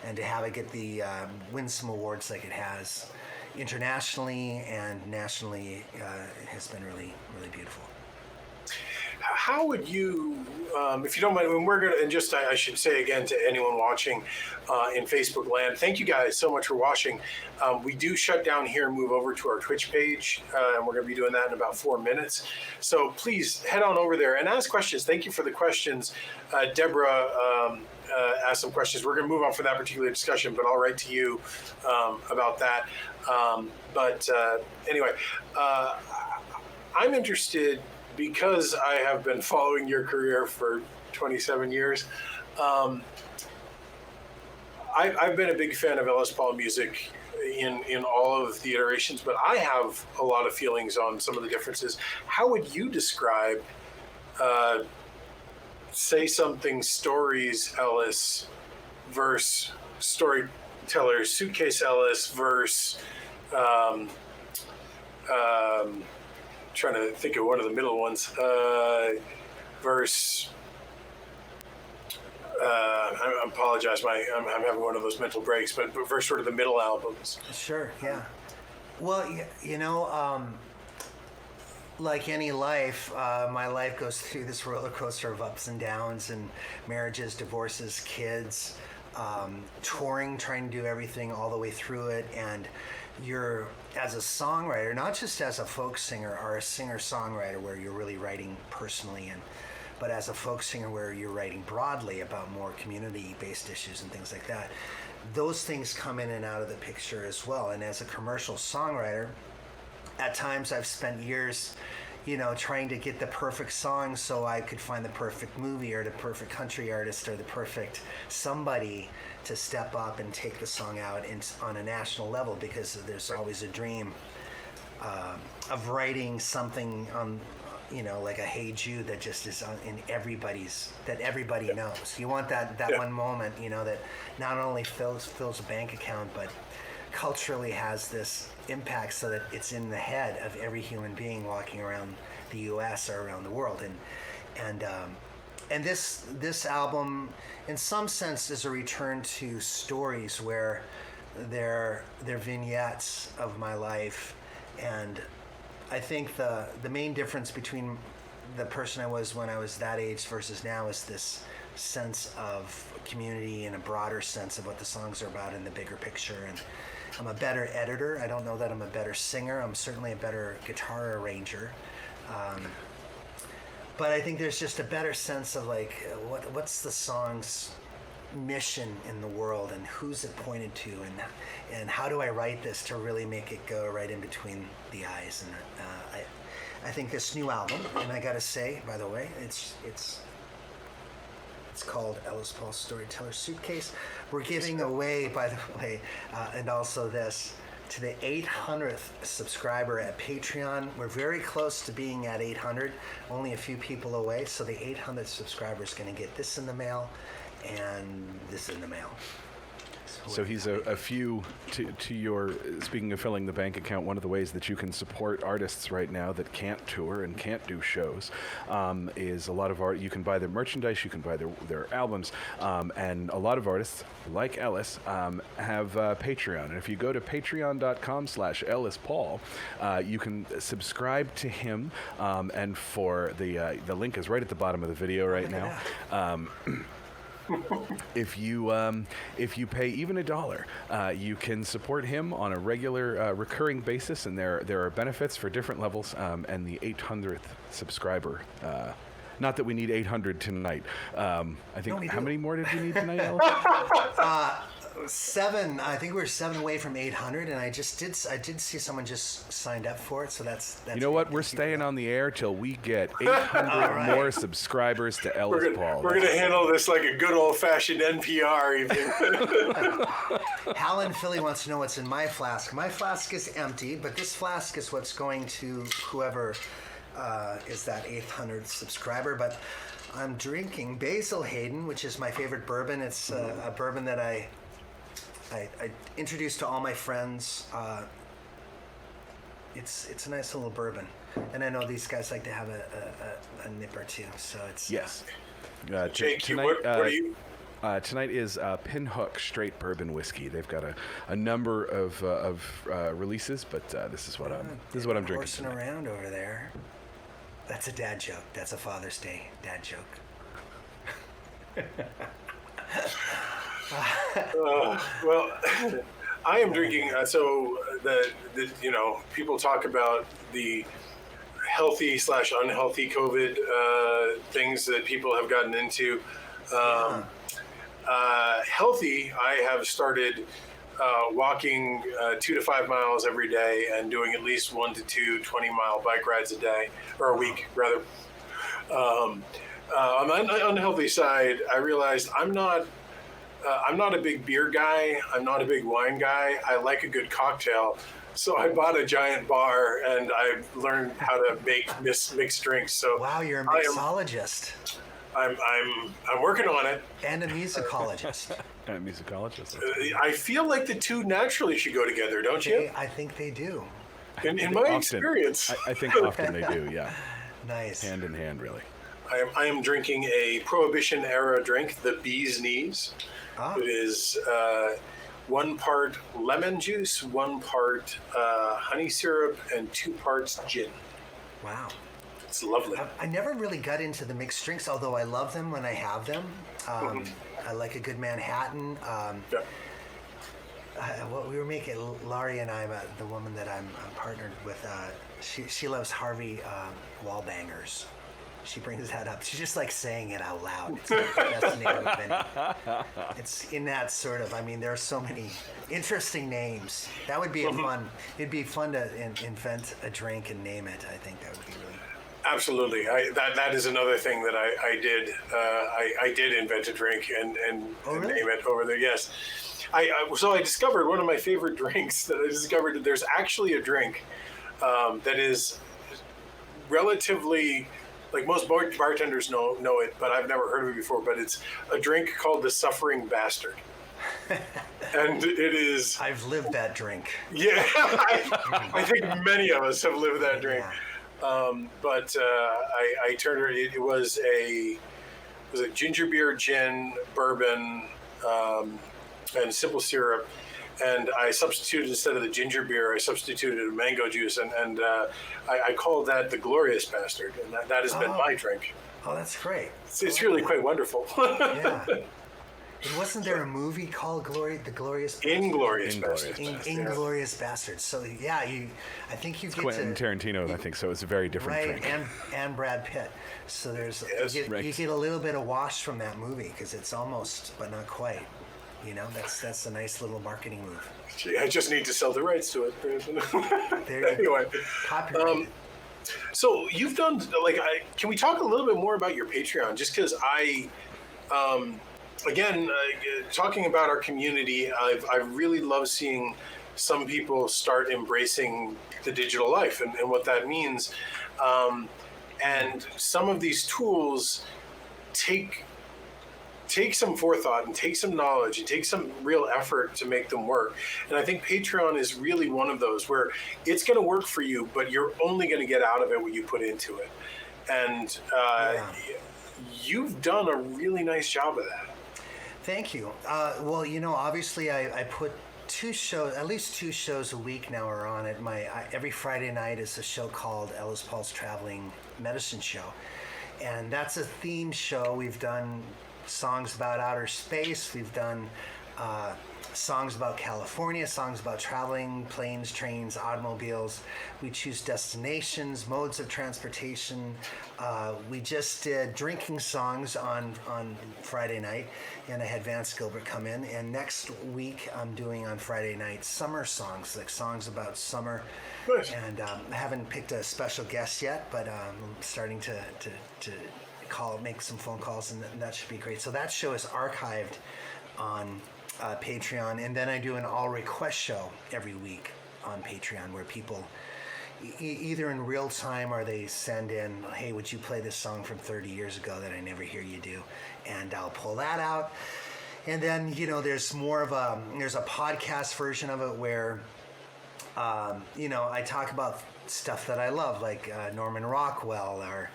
and to have it get the win some awards like it has internationally and nationally has been really, really beautiful. How would you, if you don't mind, when we're going to, and just I should say again to anyone watching in Facebook land, thank you guys so much for watching. We do shut down here and move over to our Twitch page, and we're going to be doing that in about 4 minutes. So please head on over there and ask questions. Thank you for the questions. Deborah asked some questions. We're going to move on from that particular discussion, but I'll write to you about that. Anyway, I'm interested, because I have been following your career for 27 years. I've been a big fan of Ellis Paul music in all of the iterations, but I have a lot of feelings on some of the differences. How would you describe Say Something Stories Ellis versus Storyteller, Suitcase Ellis versus trying to think of one of the middle ones, verse. I apologize, I'm having one of those mental breaks, but verse sort of the middle albums. Sure, yeah. Well, like any life, my life goes through this roller coaster of ups and downs, and marriages, divorces, kids, touring, trying to do everything all the way through it, and you're, as a songwriter, not just as a folk singer or a singer-songwriter where you're really writing personally, but as a folk singer where you're writing broadly about more community-based issues and things like that, those things come in and out of the picture as well. And as a commercial songwriter, at times I've spent years, trying to get the perfect song so I could find the perfect movie or the perfect country artist or the perfect somebody to step up and take the song out on a national level, because there's always a dream of writing something on, like a Hey Jude that just is that everybody knows. You want that one moment, that not only fills a bank account, but culturally has this impact so that it's in the head of every human being walking around the U.S. or around the world. And this album, in some sense, is a return to stories where they're vignettes of my life. And I think the main difference between the person I was when I was that age versus now is this sense of community and a broader sense of what the songs are about in the bigger picture. And I'm a better editor. I don't know that I'm a better singer. I'm certainly a better guitar arranger. But I think there's just a better sense of what's the song's mission in the world, and who's it pointed to, and how do I write this to really make it go right in between the eyes. And I think this new album, and I gotta say, by the way, it's called Ellis Paul Storyteller Suitcase. We're giving away, by the way, and also this, to the 800th subscriber at Patreon. We're very close to being at 800, only a few people away. So the 800th subscriber is going to get this in the mail and this in the mail. So he's a few to your, speaking of filling the bank account, one of the ways that you can support artists right now that can't tour and can't do shows is a lot of art. You can buy their merchandise, you can buy their albums, and a lot of artists, like Ellis, have Patreon. And if you go to patreon.com/Ellis Paul, you can subscribe to him, and for the link is right at the bottom of the video right now. If you pay even $1, you can support him on a regular, recurring basis, and there are benefits for different levels. And the 800th subscriber, not that we need 800 tonight. I think, how many more did we need tonight, Alex? I think we were 7 away from 800, and I did see someone just signed up for it, so that's You know what? We're staying on the air till we get 800 more subscribers to Ellis Paul. We're going to handle this like a good old-fashioned NPR evening. Hal in Philly wants to know what's in my flask. My flask is empty, but this flask is what's going to whoever is that 800th subscriber. But I'm drinking Basil Hayden, which is my favorite bourbon. It's a bourbon that I introduced to all my friends. It's a nice little bourbon, and I know these guys like to have a nip or two. So it's Yes. Jake, tonight, what are you? Tonight is Pinhook Straight Bourbon Whiskey. They've got a number of releases, but this is what I'm drinking horsing tonight. around over there. That's a dad joke. That's a Father's Day dad joke. Well, I am drinking. So the people talk about the healthy/unhealthy COVID things that people have gotten into. Healthy, I have started walking 2 to 5 miles every day and doing at least 1 to 2 20-mile bike rides a day, or a week rather. On the unhealthy side, I realized I'm not a big beer guy. I'm not a big wine guy. I like a good cocktail. So I bought a giant bar and I learned how to make mixed drinks. So Wow, you're a mixologist I'm working on it. and a musicologist. A musicologist. I feel like the two naturally should go together, don't you? I think they do. In my Often. experience. I think often they do, yeah. Nice. Hand in hand, really. I am drinking a Prohibition era drink, the Bee's Knees. Ah. It is 1 part lemon juice, 1 part honey syrup, and 2 parts gin. Wow. It's lovely. I never really got into the mixed drinks, although I love them when I have them. I like a good Manhattan. Yeah. What we were making, Laurie and I, the woman that I'm partnered with, she loves Harvey Wallbangers. She brings that up. She just likes saying it out loud. It's like the best name of any. It's in that sort of. I mean, there are so many interesting names. That would be fun. It'd be fun to invent a drink and name it. I think that would be really. Absolutely. That is another thing that I did. I did invent a drink and really? name it over there. Yes. So I discovered one of my favorite drinks that I discovered. There's actually a drink that is relatively, like most bartenders know it, but I've never heard of it before. But it's a drink called the Suffering Bastard. And it is. I've lived that drink. Yeah, I think many of us have lived that drink. Yeah. But I turned it. It was a ginger beer, gin, bourbon, and simple syrup. And I substituted, instead of the ginger beer, I substituted a mango juice, and I called that the Glorious Bastard, and that has been my drink. Oh, that's great. It's really quite wonderful. Yeah. And wasn't there a movie called The Glorious Bastards? Inglorious Bastards. Inglorious Bastards. So yeah, I think you get Quentin to Tarantino, I think, so it's a very different right, drink. and Brad Pitt. So there's Yes, you right. get a little bit of wash from that movie because it's almost, but not quite. You know, that's a nice little marketing move. Gee, I just need to sell the rights to it. There you Anyway, go. Copyrighted. so you've done can we talk a little bit more about your Patreon? Just because again, talking about our community, I really love seeing some people start embracing the digital life and what that means. And some of these tools take some forethought and take some knowledge and take some real effort to make them work. And I think Patreon is really one of those where it's going to work for you, but you're only going to get out of it what you put into it. And you've done a really nice job of that. Thank you. Well, you know, obviously I put at least two shows a week now are on it. Every Friday night is a show called Ellis Paul's Traveling Medicine Show. And that's a theme show. We've done songs about outer space. We've done songs about California, songs about traveling, planes, trains, automobiles. We choose destinations, modes of transportation. We just did drinking songs on Friday night, and I had Vance Gilbert come in. And next week I'm doing on Friday night summer songs, like songs about summer. Nice. And I haven't picked a special guest yet, but I'm starting to make some phone calls, and that should be great. So that show is archived on Patreon, and then I do an all request show every week on Patreon where people either in real time or they send in, hey, would you play this song from 30 years ago that I never hear you do, and I'll pull that out. And then there's there's a podcast version of it where I talk about stuff that I love, like Norman Rockwell or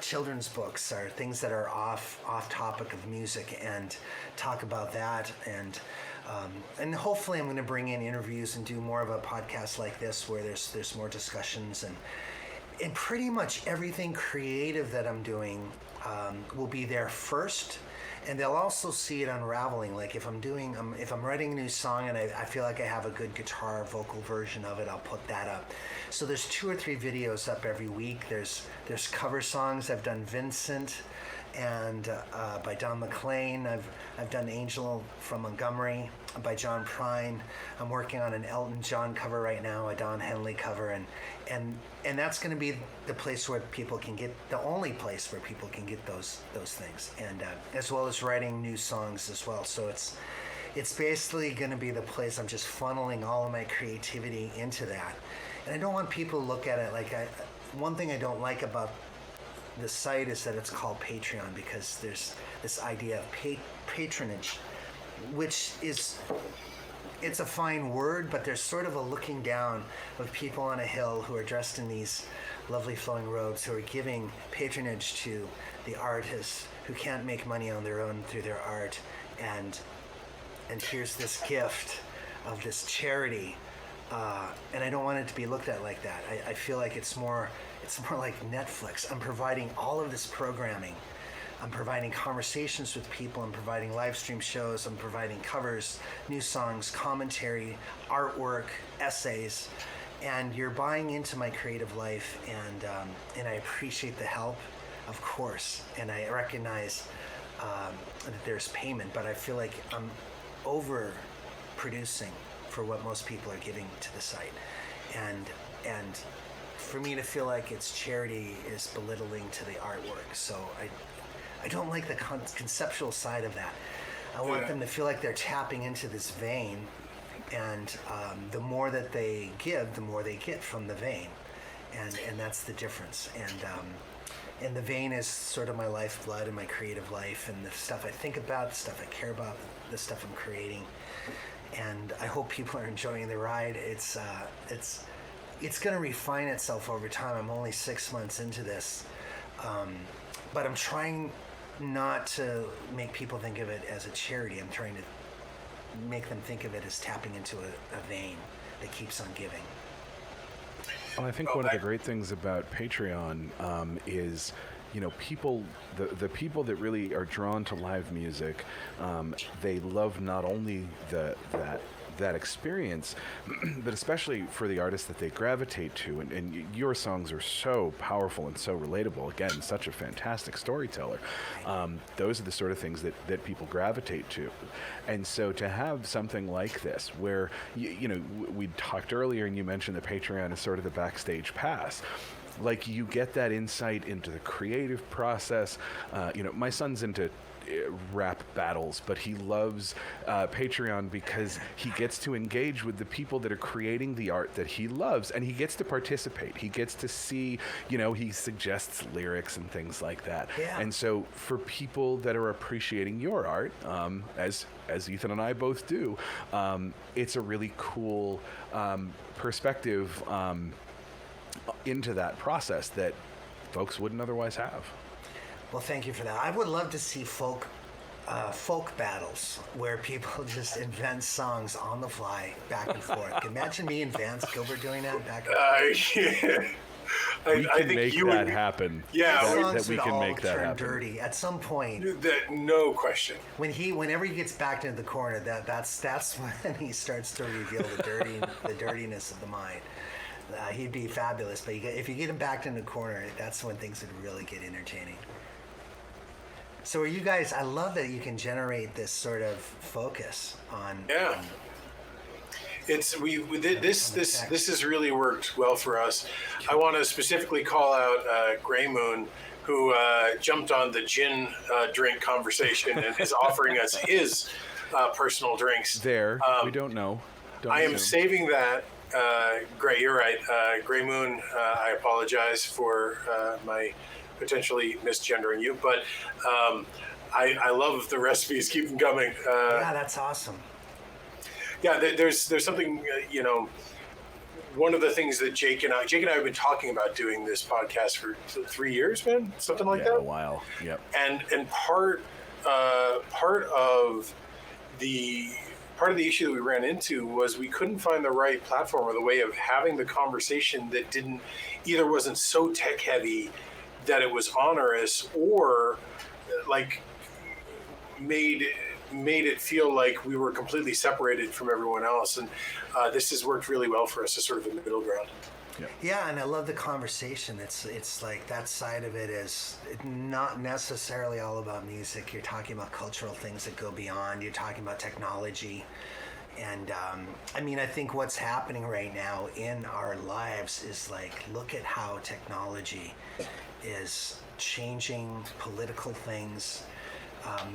children's books or things that are off topic of music, and talk about that. And hopefully I'm going to bring in interviews and do more of a podcast like this where there's more discussions, and pretty much everything creative that I'm doing will be there first. And they'll also see it unraveling. Like if I'm writing a new song and I feel like I have a good guitar vocal version of it, I'll put that up. So there's 2 or 3 videos up every week. There's cover songs. I've done Vincent and by Don McLean. I've done Angel from Montgomery by John Prine. I'm working on an Elton John cover right now, a Don Henley cover, and that's going to be the place where people can get, the only place where people can get those things, and as well as writing new songs as well. So it's basically going to be the place I'm just funneling all of my creativity into that. And I don't want people to look at it like one thing I don't like about the site is that it's called Patreon, because there's this idea of patronage, which is, it's a fine word, but there's sort of a looking down of people on a hill who are dressed in these lovely flowing robes, who are giving patronage to the artists who can't make money on their own through their art, and here's this gift of this charity, and I don't want it to be looked at like that. I feel like it's more like Netflix. I'm providing all of this programming. I'm providing conversations with people. I'm providing live stream shows. I'm providing covers, new songs, commentary, artwork, essays, and you're buying into my creative life. And I appreciate the help, of course, and I recognize that there's payment. But I feel like I'm overproducing for what most people are giving to the site, and for me to feel like it's charity is belittling to the artwork. So I don't like the conceptual side of that. I want them to feel like they're tapping into this vein, and the more that they give, the more they get from the vein, and that's the difference. And the vein is sort of my lifeblood and my creative life, and the stuff I think about, the stuff I care about, the stuff I'm creating. And I hope people are enjoying the ride. It's going to refine itself over time. I'm only 6 months into this, but I'm trying not to make people think of it as a charity. I'm trying to make them think of it as tapping into a vein that keeps on giving. Well, I think one of the great things about Patreon is, people, the people that really are drawn to live music, they love not only that experience, but especially for the artists that they gravitate to. And your songs are so powerful and so relatable. Again, such a fantastic storyteller. Those are the sort of things that people gravitate to. And so to have something like this, where, we talked earlier and you mentioned that Patreon is sort of the backstage pass. Like, you get that insight into the creative process. My son's into rap battles, but he loves Patreon because he gets to engage with the people that are creating the art that he loves, and he gets to participate. He gets to see, he suggests lyrics and things like that. Yeah. And so for people that are appreciating your art, as Ethan and I both do, it's a really cool perspective into that process that folks wouldn't otherwise have. Well, thank you for that. I would love to see folk battles where people just invent songs on the fly, back and forth. Imagine me and Vance Gilbert doing that back and forth. We I can think make you that would, happen. Yeah, that we would can all make that turn happen. dirty at some point. that no question. Whenever he gets backed into the corner, that's when he starts to reveal the dirtiness of the mind. He'd be fabulous, but if you get him backed in the corner, that's when things would really get entertaining. So are you guys? I love that you can generate this sort of focus on. Yeah. It's we did this has really worked well for us. I want to specifically call out Grey Moon, who jumped on the gin drink conversation and is offering us his personal drinks. We don't know. I am saving that. Gray, you're right. Grey Moon, I apologize for my potentially misgendering you, but I love the recipes. Keep them coming. Yeah, that's awesome. Yeah, there's something, one of the things that Jake and I have been talking about doing this podcast for 3 years, man, something like that. A while. Yep. And part of the issue that we ran into was we couldn't find the right platform or the way of having the conversation that wasn't so tech heavy that it was onerous, or like made it feel like we were completely separated from everyone else. And this has worked really well for us as sort of a middle ground. Yeah, and I love the conversation. It's like that side of it is not necessarily all about music. You're talking about cultural things that go beyond. You're talking about technology. And I think what's happening right now in our lives is like, look at how technology is changing political things,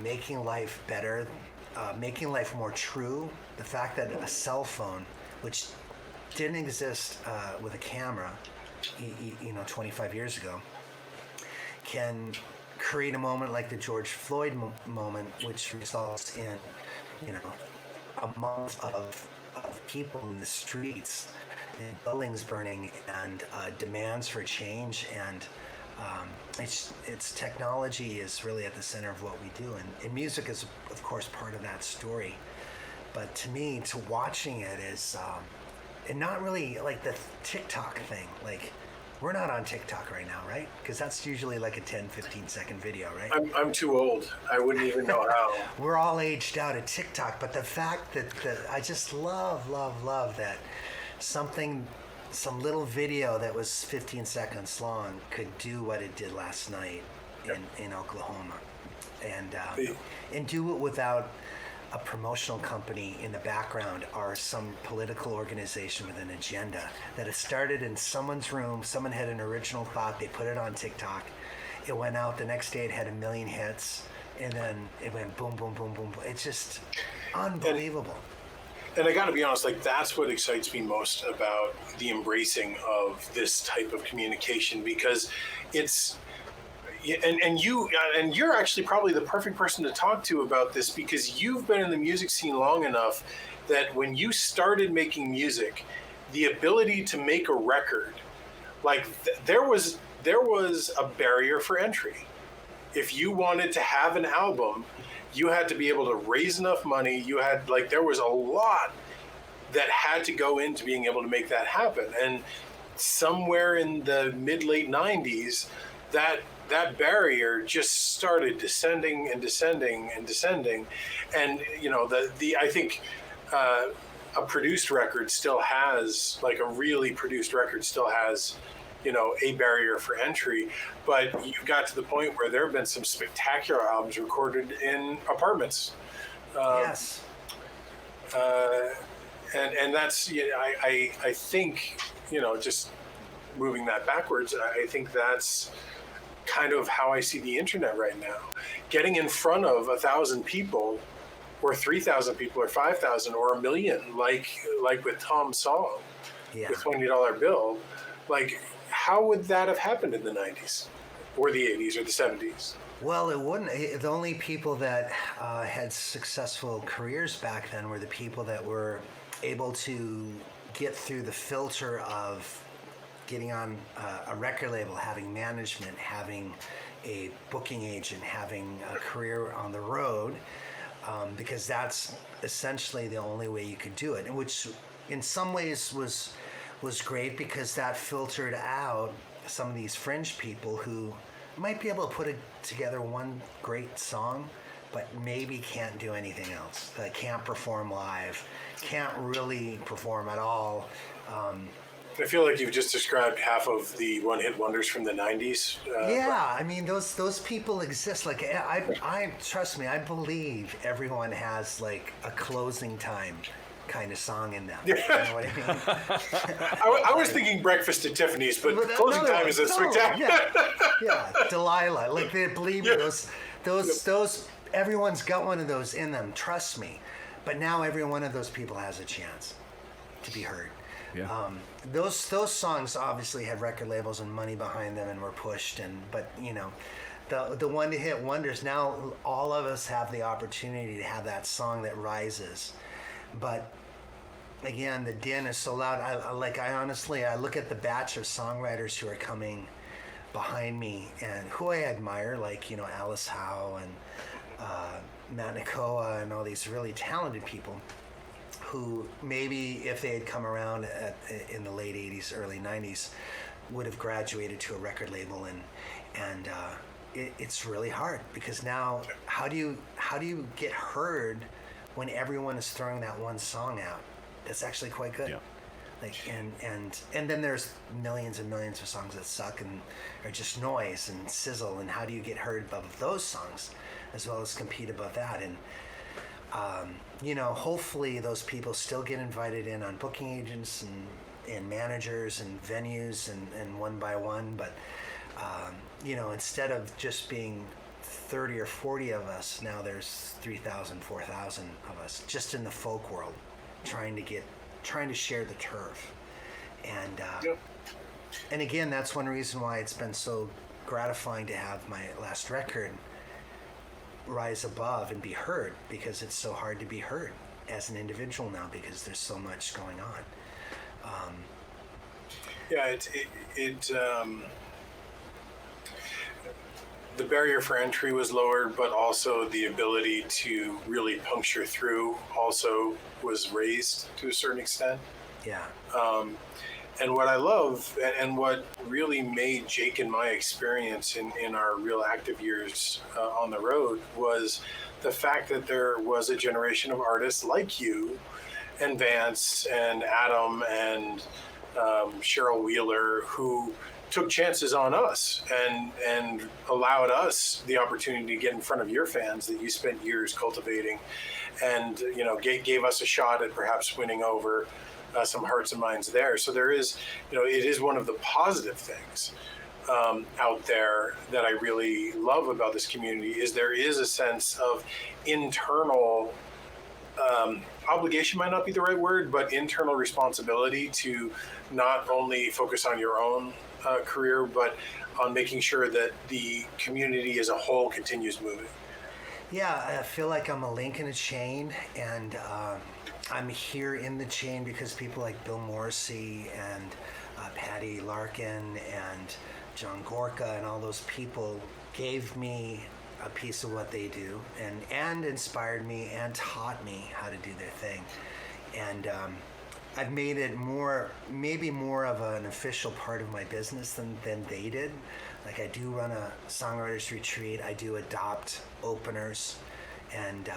making life better, making life more true. The fact that a cell phone, which didn't exist with a camera, 25 years ago, can create a moment like the George Floyd moment, which results in, a month of people in the streets, and buildings burning, and demands for change. And it's technology is really at the center of what we do, and music is of course part of that story. But to me, watching it is and not really like the TikTok thing. Like, we're not on TikTok right now, right? Because that's usually like a 10-15 second video, right? I'm too old. I wouldn't even know how. We're all aged out at TikTok, but the fact that I just love that some little video that was 15 seconds long could do what it did last night in Oklahoma, and do it without a promotional company in the background or some political organization with an agenda. That it started in someone's room, someone had an original thought, they put it on TikTok, it went out, the next day it had 1 million hits, and then it went boom, boom, boom, boom. It's just unbelievable. And I got to be honest, like, that's what excites me most about the embracing of this type of communication, because it's, and you're actually probably the perfect person to talk to about this, because you've been in the music scene long enough that when you started making music, the ability to make a record, like there was a barrier for entry. If you wanted to have an album, you had to be able to raise enough money. There was a lot that had to go into being able to make that happen. And somewhere in the mid-late 90s, that barrier just started descending and descending and descending. And, I think a produced record still has, like a really produced record still has, a barrier for entry, but you've got to the point where there have been some spectacular albums recorded in apartments. Yes. And that's, I think, just moving that backwards, I think that's kind of how I see the internet right now. Getting in front of 1,000 people, or 3,000 people, or 5,000, or 1 million, like with Tom's song, the $20 bill, like, how would that have happened in the 90s or the 80s or the 70s? Well, it wouldn't. The only people that had successful careers back then were the people that were able to get through the filter of getting on a record label, having management, having a booking agent, having a career on the road, because that's essentially the only way you could do it, and which in some ways was was great because that filtered out some of these fringe people who might be able to put together one great song, but maybe can't do anything else. Like can't perform live, can't really perform at all. I feel like you've just described half of the one-hit wonders from the 90s. Yeah, I mean, those people exist. Like, I trust me, I believe everyone has like a closing time kind of song in them. You know what I mean? I was thinking Breakfast at Tiffany's, but Closing Time is a spectacular. Yeah, Delilah. Like, believe me, those, everyone's got one of those in them. Trust me. But now every one of those people has a chance to be heard. Yeah. Those songs obviously had record labels and money behind them and were pushed, but you know, the one-hit wonders, now all of us have the opportunity to have that song that rises. But again, the din is so loud. I honestly look at the batch of songwriters who are coming behind me and who I admire, like, you know, Alice Howe and Matt Nicoa and all these really talented people who maybe if they had come around in the late 80s, early 90s, would have graduated to a record label, and it's really hard because now how do you get heard when everyone is throwing that one song out that's actually quite good? Yeah. Like and then there's millions and millions of songs that suck and are just noise and sizzle, and how do you get heard above those songs as well as compete above that? And you know, hopefully those people still get invited in on booking agents and managers and venues and one by one. But, you know, instead of just being 30 or 40 of us, now there's 3,000, 4,000 of us just in the folk world trying to share the turf. And, and again, that's one reason why it's been so gratifying to have my last record rise above and be heard, because it's so hard to be heard as an individual now because there's so much going on. The barrier for entry was lowered, but also the ability to really puncture through also was raised to a certain extent. Yeah. And what I love, and what really made Jake and my experience in our real active years on the road, was the fact that there was a generation of artists like you and Vance and Adam and Cheryl Wheeler who took chances on us and allowed us the opportunity to get in front of your fans that you spent years cultivating, and, you know, gave us a shot at perhaps winning over some hearts and minds there. So there is, you know, it is one of the positive things out there that I really love about this community, is there is a sense of internal obligation, might not be the right word, but internal responsibility to not only focus on your own career, but on making sure that the community as a whole continues moving. Yeah, I feel like I'm a link in a chain, and I'm here in the chain because people like Bill Morrissey and Patty Larkin and John Gorka and all those people gave me a piece of what they do and inspired me and taught me how to do their thing. And I've made it maybe more of an official part of my business than they did. Like, I do run a songwriters retreat. I do adopt openers, and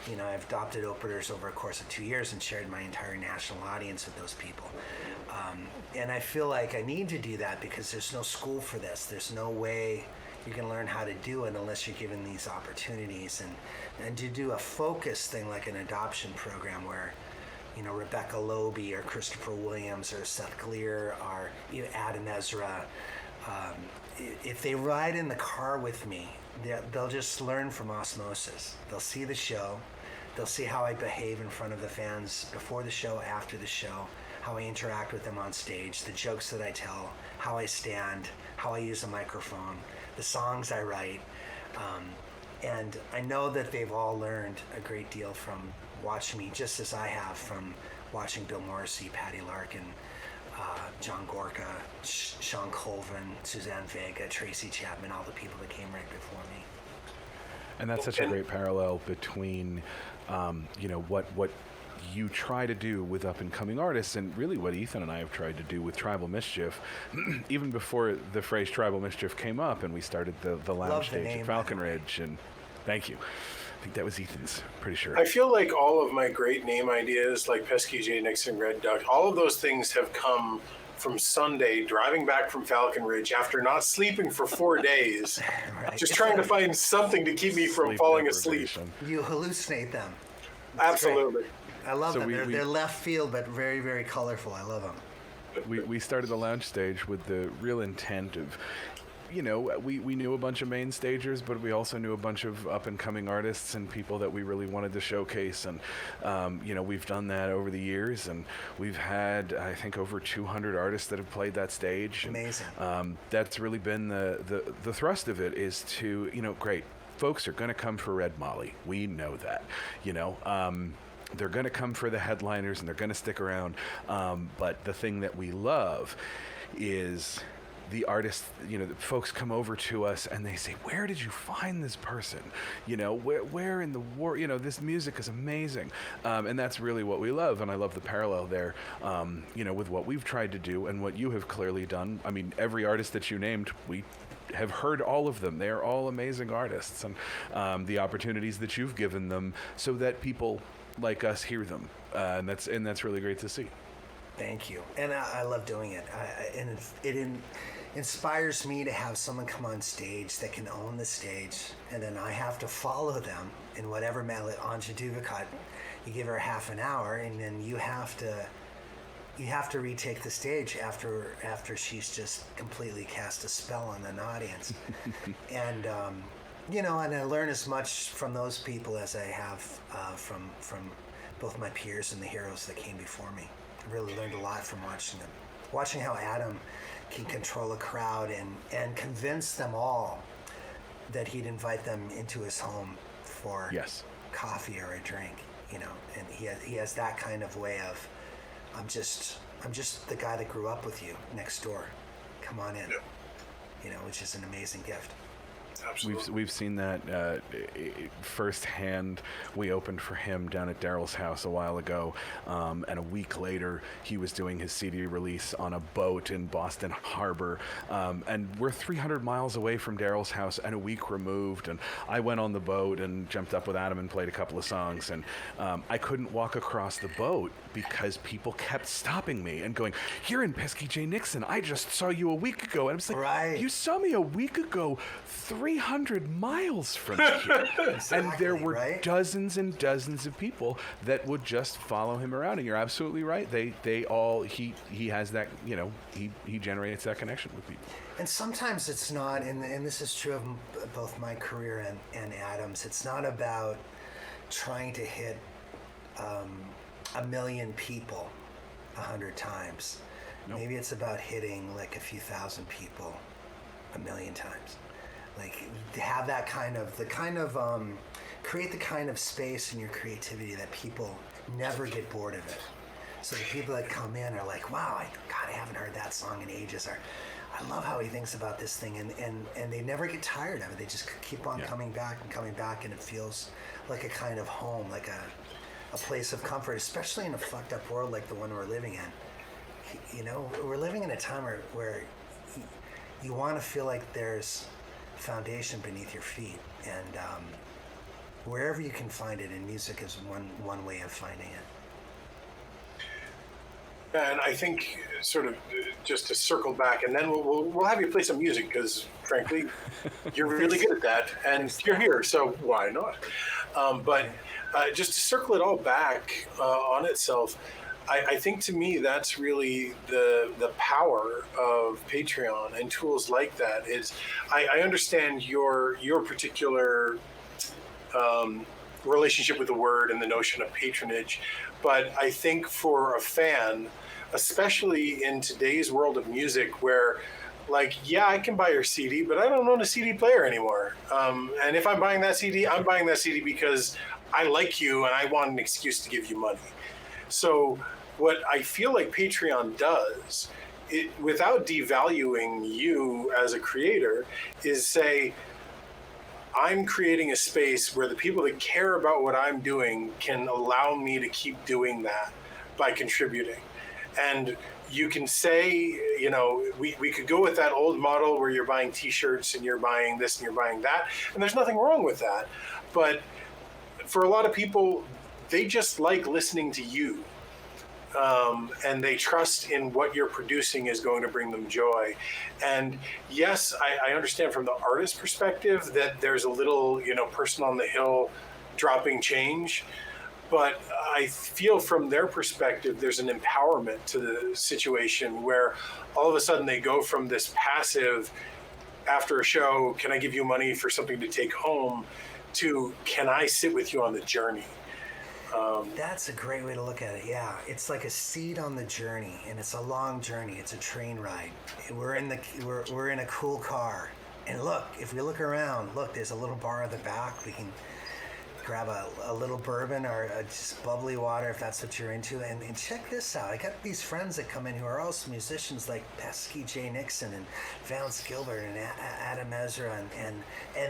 you know, I've adopted openers over a course of 2 years and shared my entire national audience with those people. And I feel like I need to do that because there's no school for this. There's no way you can learn how to do it unless you're given these opportunities. And to do a focus thing like an adoption program where, you know, Rebecca Loby or Christopher Williams or Seth Gleer or Adam Ezra, if they ride in the car with me, they'll just learn from osmosis. They'll see the show. They'll see how I behave in front of the fans before the show, after the show, how I interact with them on stage, the jokes that I tell, how I stand, how I use a microphone, the songs I write. And I know that they've all learned a great deal from watching me, just as I have from watching Bill Morrissey, Patty Larkin, John Gorka, Sean Colvin, Suzanne Vega, Tracy Chapman, all the people that came right before me. And that's such a great parallel between, you know, what you try to do with up-and-coming artists, and really what Ethan and I have tried to do with Tribal Mischief, even before the phrase Tribal Mischief came up and we started the lounge stage at Falcon Ridge. And thank you. I think that was Ethan's, pretty sure. I feel like all of my great name ideas, like Pesky J. Nixon, Red Duck, all of those things have come from Sunday, driving back from Falcon Ridge after not sleeping for 4 days, just trying to find something to keep me from falling asleep. You hallucinate them. Absolutely. I love them. They're left field, but very, very colorful. I love them. We started the lounge stage with the real intent of, we knew a bunch of main stagers, but we also knew a bunch of up-and-coming artists and people that we really wanted to showcase. And, we've done that over the years, and we've had, I think, over 200 artists that have played that stage. Amazing. And, that's really been the thrust of it, is to, great, folks are going to come for Red Molly. We know that, they're going to come for the headliners, and they're going to stick around. But the thing that we love is the artists, the folks come over to us and they say, where did you find this person? Where in the world, this music is amazing. And that's really what we love. And I love the parallel there, with what we've tried to do and what you have clearly done. I mean, every artist that you named, we have heard all of them. They're all amazing artists, and the opportunities that you've given them so that people like us hear them. And that's really great to see. Thank you. And I love doing it. It inspires me to have someone come on stage that can own the stage, and then I have to follow them in whatever manner. Anja Duvikat, you give her half an hour, and then you have to retake the stage after she's just completely cast a spell on an audience. And and I learn as much from those people as I have from both my peers and the heroes that came before me. I really learned a lot from watching them. Watching how Adam can control a crowd and convince them all that he'd invite them into his home for coffee or a drink, and he has that kind of way of, I'm just the guy that grew up with you next door. Come on in, which is an amazing gift. Absolutely. We've seen that firsthand. We opened for him down at Daryl's house a while ago, and a week later he was doing his CD release on a boat in Boston Harbor, and we're 300 miles away from Daryl's house and a week removed, and I went on the boat and jumped up with Adam and played a couple of songs, and I couldn't walk across the boat because people kept stopping me and going, "You're in Pesky J. Nixon. I just saw you a week ago." And I'm just like, right. You saw me a week ago 300 miles from here. Exactly, and there were right? dozens and dozens of people that would just follow him around. And you're absolutely right. They all, he has that, he generates that connection with people. And sometimes it's not, and this is true of both my career and Adam's, it's not about trying to hit 1 million people 100 times. Nope. Maybe it's about hitting like a few thousand people 1 million times. Like to have that create the kind of space in your creativity that people never get bored of it. So the people that come in are like, wow, I haven't heard that song in ages. Or I love how he thinks about this thing, and they never get tired of it. They just keep on coming back, and it feels like a kind of home, like a place of comfort, especially in a fucked up world like the one we're living in. We're living in a time where you want to feel like there's foundation beneath your feet, and wherever you can find it, and music is one way of finding it. And I think, sort of, just to circle back, and then we'll have you play some music, because frankly, you're really good at that, and you're here, so why not? But just to circle it all back on itself, I think to me that's really the power of Patreon and tools like that. Is I understand your particular relationship with the word and the notion of patronage, but I think for a fan, especially in today's world of music, where I can buy your CD, but I don't own a CD player anymore. And if I'm buying that CD, I'm buying that CD because I like you and I want an excuse to give you money. So what I feel like Patreon does, without devaluing you as a creator, is say, I'm creating a space where the people that care about what I'm doing can allow me to keep doing that by contributing. And you can say, you know, we could go with that old model where you're buying t-shirts and you're buying this and you're buying that, and there's nothing wrong with that. But for a lot of people, they just like listening to you. And they trust in what you're producing is going to bring them joy. And yes, I understand from the artist perspective that there's a little, you know, person on the hill dropping change. But I feel from their perspective, there's an empowerment to the situation where all of a sudden they go from this passive, after a show, can I give you money for something to take home, to can I sit with you on the journey? That's a great way to look at it. Yeah, it's like a seat on the journey, and it's a long journey. It's a train ride. We're in a cool car, and look, if we look around, look, there's a little bar at the back. We can grab a little bourbon or just bubbly water if that's what you're into. And check this out. I got these friends that come in who are also musicians like Pesky J. Nixon and Vance Gilbert and Adam Ezra. And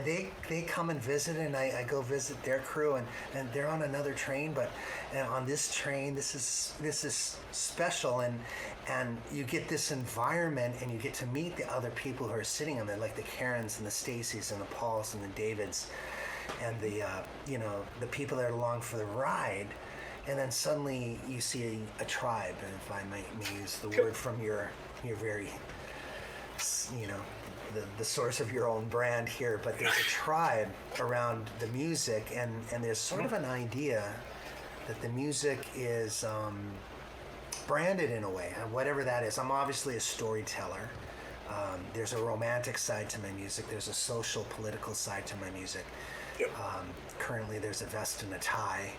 they come and visit, and I go visit their crew, and they're on another train. But on this train, this is special. And you get this environment, and you get to meet the other people who are sitting on there, like the Karens and the Stacys and the Pauls and the Davids, and the the people that are along for the ride. And then suddenly you see a tribe, and if I might use the word from your very, the source of your own brand here, but there's a tribe around the music, and there's sort of an idea that the music is branded in a way, and whatever that is. I'm obviously a storyteller. There's a romantic side to my music. There's a social, political side to my music. Yep. Currently, there's a vest and a tie.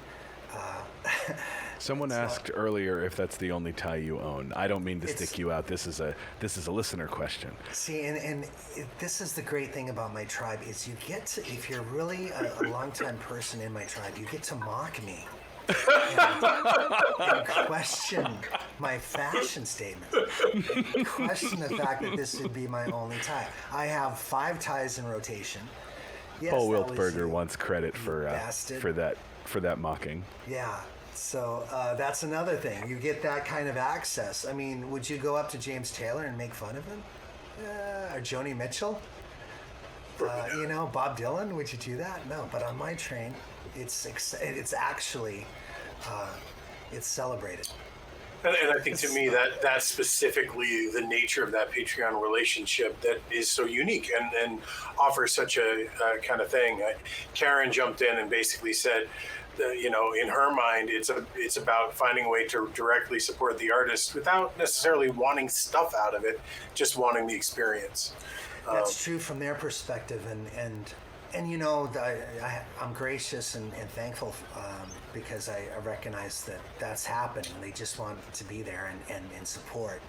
Someone asked earlier if that's the only tie you own. I don't mean to stick you out. This is a listener question. See, and this is the great thing about my tribe is you get to, if you're really a longtime person in my tribe, you get to mock me and question my fashion statement. Question the fact that this would be my only tie. I have 5 ties in rotation. Yes, Paul Wiltberger wants credit for that mocking. Yeah, so that's another thing. You get that kind of access. I mean, would you go up to James Taylor and make fun of him? Or Joni Mitchell? Bob Dylan? Would you do that? No, but on my train, it's actually it's celebrated. And I think to me that's specifically the nature of that Patreon relationship that is so unique and offers such a kind of thing. Karen jumped in and basically said, in her mind, it's about finding a way to directly support the artist without necessarily wanting stuff out of it, just wanting the experience. That's true from their perspective, and I'm gracious and thankful because I recognize that that's happening. They just want to be there and support.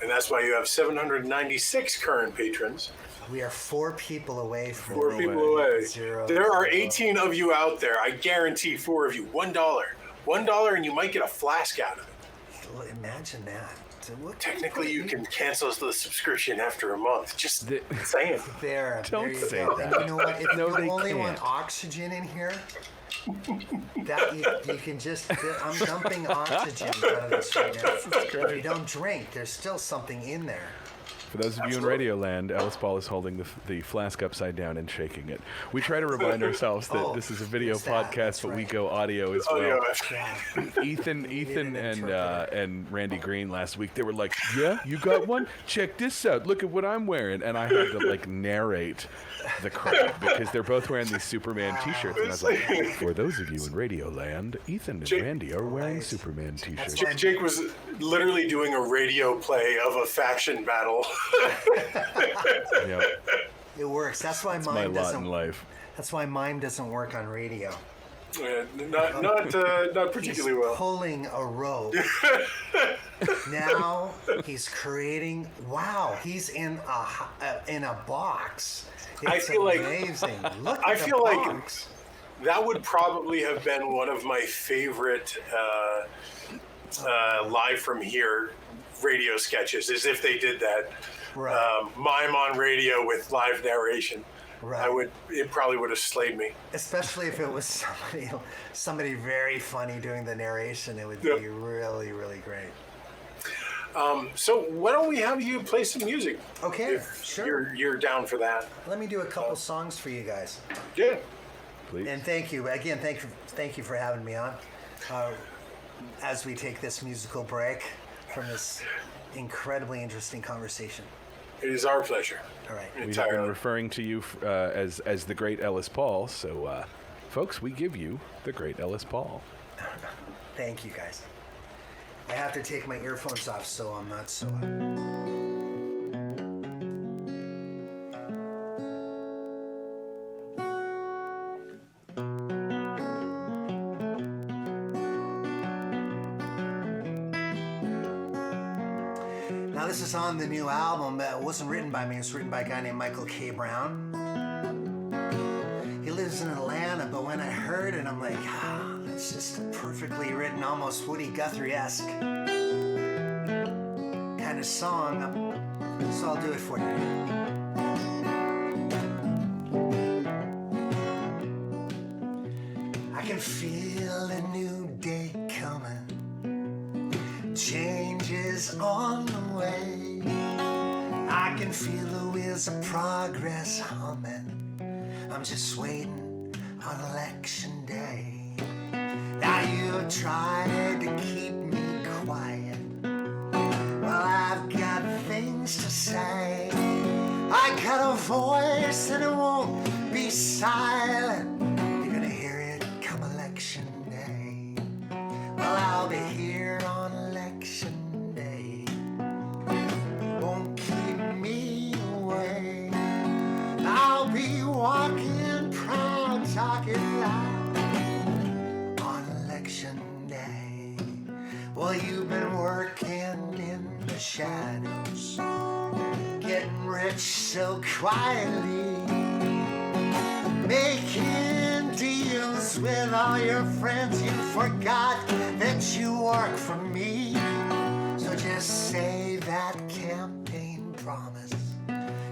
And that's why you have 796 current patrons. We are 4 people away from 4 people away. Zero. There are 18 of you out there. I guarantee 4 of you. $1, and you might get a flask out of it. Imagine that. Technically, you can cancel the subscription after a month. Just saying. Don't say that. And you know what? If you only want oxygen in here, that you can just. I'm dumping oxygen out of this right now. If you don't drink, there's still something in there. For those of you in Radio Land, Ellis Paul is holding the flask upside down and shaking it. We try to remind ourselves that this is a video podcast, but we go audio as well. Ethan and Randy Green last week, they were like, "Yeah, you got one? Check this out. Look at what I'm wearing." And I had to narrate the crowd because they're both wearing these Superman T-shirts, and I was like, "For those of you in Radio Land, Ethan and Randy are wearing Superman T-shirts." Jake was literally doing a radio play of a faction battle. Yep. It works. That's why my mine lot doesn't. in life. That's why mine doesn't work on radio. Not particularly well. He's pulling a rope. Now he's creating. Wow, he's in a box. It's I feel amazing. Look I at feel the like box. that would probably have been one of my favorite live from here radio sketches, is if they did that. Right. Mime on radio with live narration. Right. It probably would have slayed me. Especially if it was somebody very funny doing the narration, it would Yep. be really, really great. So why don't we have you play some music? Okay, If sure. you're down for that. Let me do a couple songs for you guys. Yeah. Please. And thank you again. Thank you for having me on. As we take this musical break from this incredibly interesting conversation. It is our pleasure. All right. We've been Entirely. referring to you as the great Ellis Paul. So, folks, we give you the great Ellis Paul. Thank you, guys. I have to take my earphones off so I'm not so. Now this is on the new album. It wasn't written by me. It was written by a guy named Michael K. Brown. He lives in Atlanta, but when I heard it, I'm like, that's just a perfectly written, almost Woody Guthrie-esque kind of song. So I'll do it for you. I can feel a new day coming. Change is on the way. I can feel the wheels of progress humming. I'm just waiting on election day. Now you've tried to keep me quiet. Well, I've got things to say. I got a voice and it won't be silent. You're gonna hear it come election day. Well, I'll be here on election day. Won't keep me away. I'll be walking proud, talking loud on election day. Well, you've been working in the shadows, getting rich so quietly, making deals with all your friends. You forgot that you work for me. So just say that campaign promise.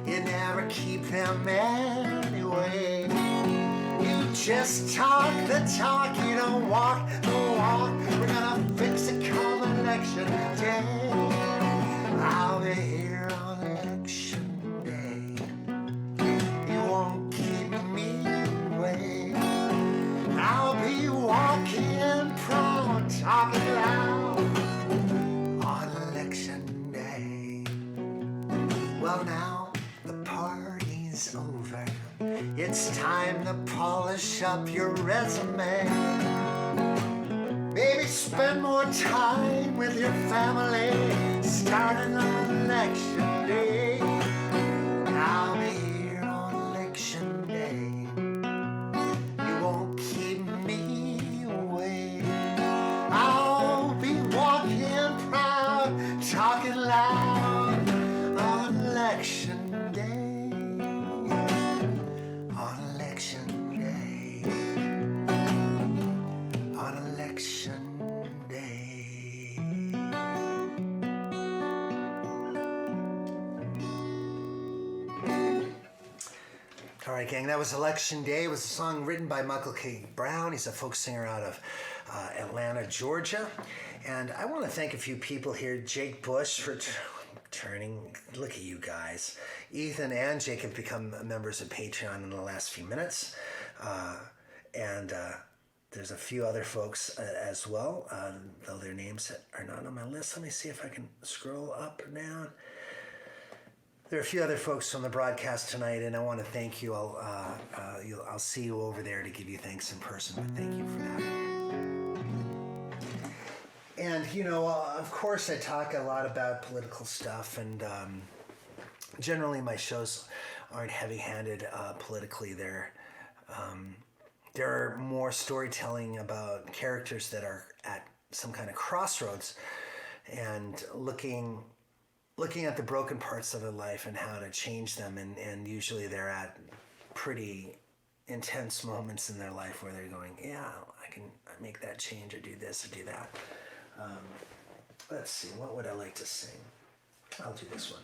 You never keep them anyway. You just talk the talk, you don't walk the walk. We're gonna fix it come election day. I'll be here on election day. You won't keep me away. I'll be walking proud, talking loud on election day. Well, now the party's over. It's time to polish up your resume. Maybe spend more time with your family, starting on election day. I'll be here on election day. You won't keep me away. I'll be walking proud, talking loud on election day. On election day. On election day. All right, gang, that was Election Day. It was a song written by Michael K. Brown. He's a folk singer out of Atlanta, Georgia. And I want to thank a few people here. Jake Bush for turning. Look at you guys. Ethan and Jake have become members of Patreon in the last few minutes. And there's a few other folks as well, though their names are not on my list. Let me see if I can scroll up or down. There are a few other folks from the broadcast tonight, and I want to thank you. I'll see you over there to give you thanks in person, but thank you for that. And, of course, I talk a lot about political stuff, and generally my shows aren't heavy-handed politically. They're more storytelling about characters that are at some kind of crossroads and looking at the broken parts of their life and how to change them. And usually they're at pretty intense moments in their life where they're going, yeah, I can make that change or do this or do that. Let's see, what would I like to sing? I'll do this one.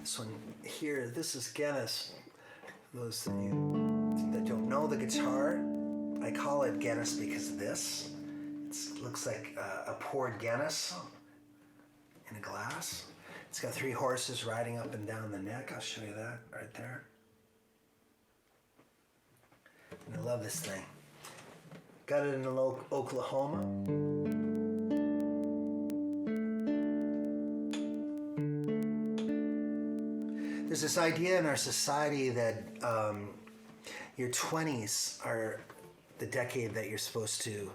This one here, this is Guinness. those that don't know the guitar, I call it Guinness because of this. It looks like a poured Guinness in a glass. It's got 3 horses riding up and down the neck. I'll show you that right there. And I love this thing. Got it in Oklahoma. There's this idea in our society that your 20s are the decade that you're supposed to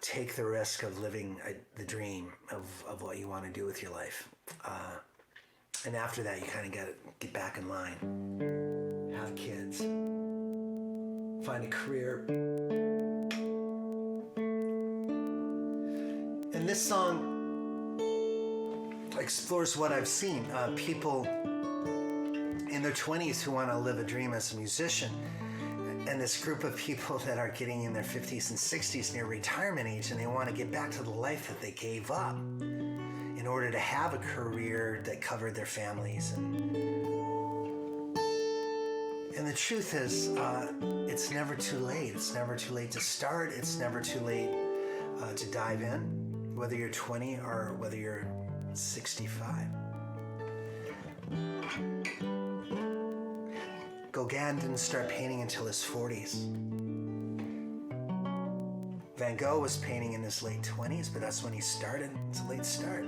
take the risk of living the dream of what you want to do with your life. And after that, you kind of got to get back in line, have kids, find a career. And this song explores what I've seen. People in their 20s who want to live a dream as a musician, and this group of people that are getting in their 50s and 60s near retirement age, and they want to get back to the life that they gave up in order to have a career that covered their families. And the truth is, it's never too late. It's never too late to start. It's never too late to dive in, whether you're 20 or whether you're 65. Gauguin didn't start painting until his 40s. Van Gogh was painting in his late 20s, but that's when he started. It's a late start.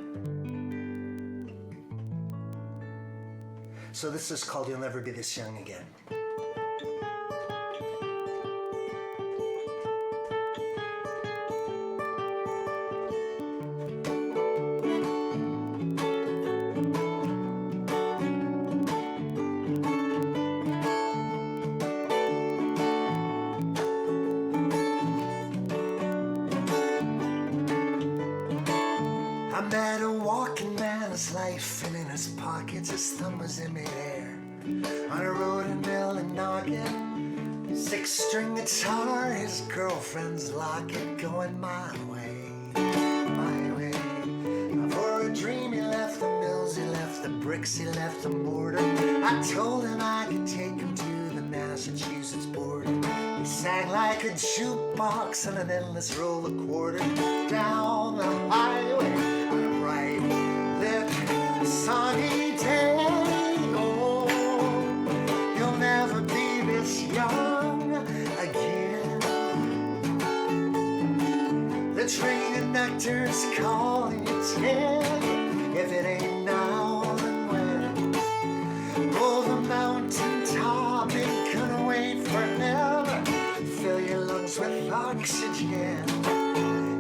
So this is called You'll Never Be This Young Again. Met a walking man, his life and in his pockets, his thumb was in midair. On a road in Millinocket, 6-string guitar, his girlfriend's locket, going my way, my way. For a dream, he left the mills, he left the bricks, he left the mortar. I told him I could take him to the Massachusetts border. He sang like a jukebox on an endless roll of quarters down the highway. Sunny day, oh, you'll never be this young again. The train conductor's calling you 10. If it ain't now, then when? Oh, the mountain top ain't gonna wait forever. Fill your lungs with oxygen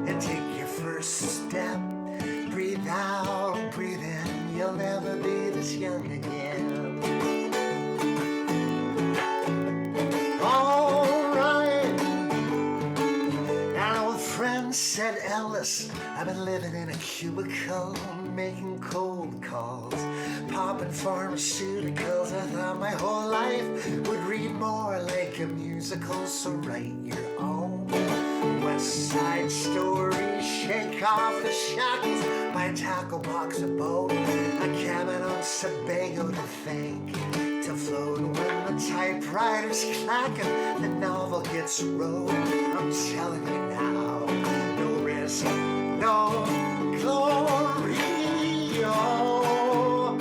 and take your first step. Breathe out, breathe in. You'll never be this young again. All right. An old friend said, Ellis, I've been living in a cubicle, making cold calls, popping pharmaceuticals. I thought my whole life would read more like a musical, so write your own West Side Story. Shake off the shackles, buy a tackle box, a boat, a cabin on Sebago to think, to float when the typewriter's clacking, the novel gets wrote. I'm telling you now, no risk, no glory. Oh,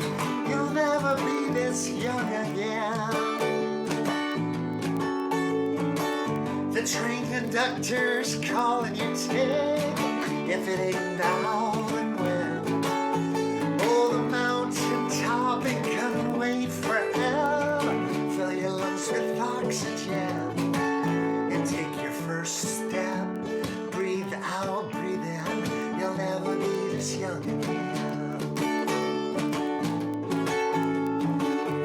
you'll never be this young again. The train conductor's calling you 10. If it ain't now, then when? Oh, the mountain top ain't gonna wait forever. Fill your lungs with oxygen and take your first step. Breathe out, breathe in. You'll never be this young again.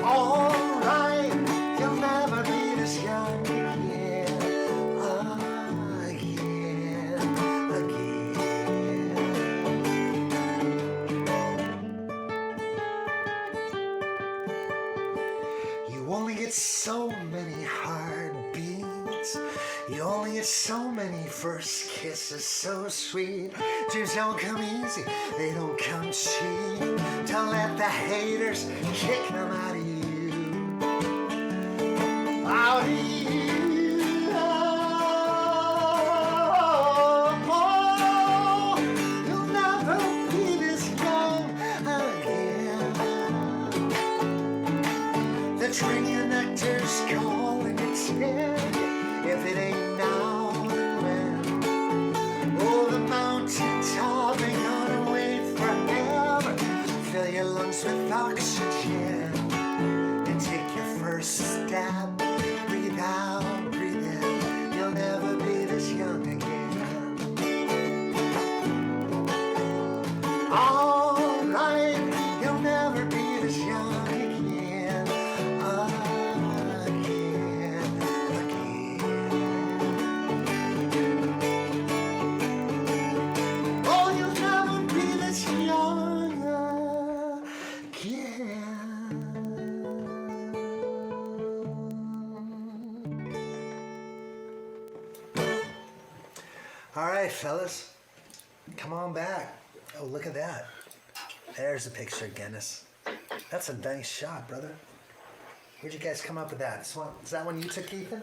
All right, you'll never be this young again. So many heartbeats, you only get so many first kisses, so sweet. Dreams don't come easy, they don't come cheap. Don't let the haters kick them out of you. drink the nectar's calling its head. If it ain't now, then when? Oh, the mountain top ain't gonna wait forever. Fill your lungs with oxygen and take your first stab. Breathe out, breathe in. You'll never be this young again. All right, you'll never be this young again. Oh, you'll never be this young again. All right, fellas, come on back. Oh, look at that. There's a picture of Guinness. That's a nice shot, brother. Where'd you guys come up with that? Is that one you took, Ethan?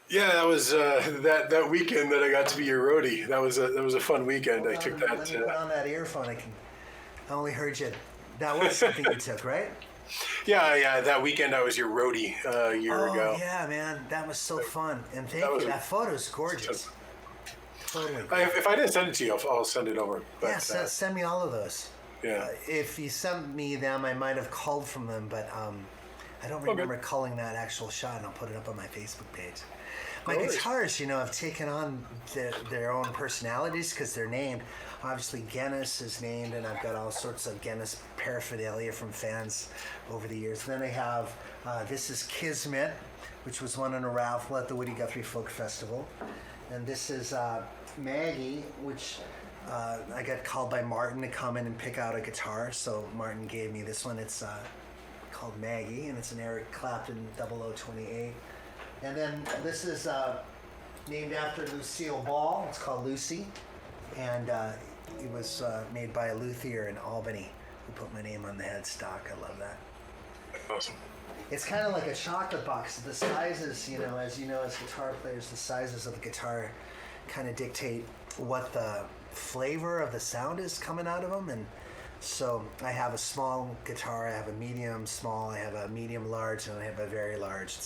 Yeah, that was that weekend that I got to be your roadie. That was a fun weekend. I took that. Let me put on that earphone. I only heard you. That was something you took, right? Yeah. That weekend I was your roadie a year ago. Oh yeah, man, that was so fun. And thank you. That photo's gorgeous. Totally. If I didn't send it to you, I'll send it over. But, yeah, send me all of those. Yeah. If you sent me them, I might have called from them, but I don't remember calling that actual shot, and I'll put it up on my Facebook page. My guitars, have taken on their own personalities because they're named. Obviously, Guinness is named, and I've got all sorts of Guinness paraphernalia from fans over the years. Then I have, this is Kismet, which was won in a raffle at the Woody Guthrie Folk Festival. And this is Maggie, which I got called by Martin to come in and pick out a guitar. So Martin gave me this one. It's called Maggie, and it's an Eric Clapton 0028. And then this is named after Lucille Ball. It's called Lucy. And it was made by a luthier in Albany who put my name on the headstock. I love that. Awesome. It's kind of like a chocolate box. The sizes, as guitar players, the sizes of the guitar kind of dictate what the flavor of the sound is coming out of them. And so I have a small guitar, I have a medium small, I have a medium large, and I have a very large.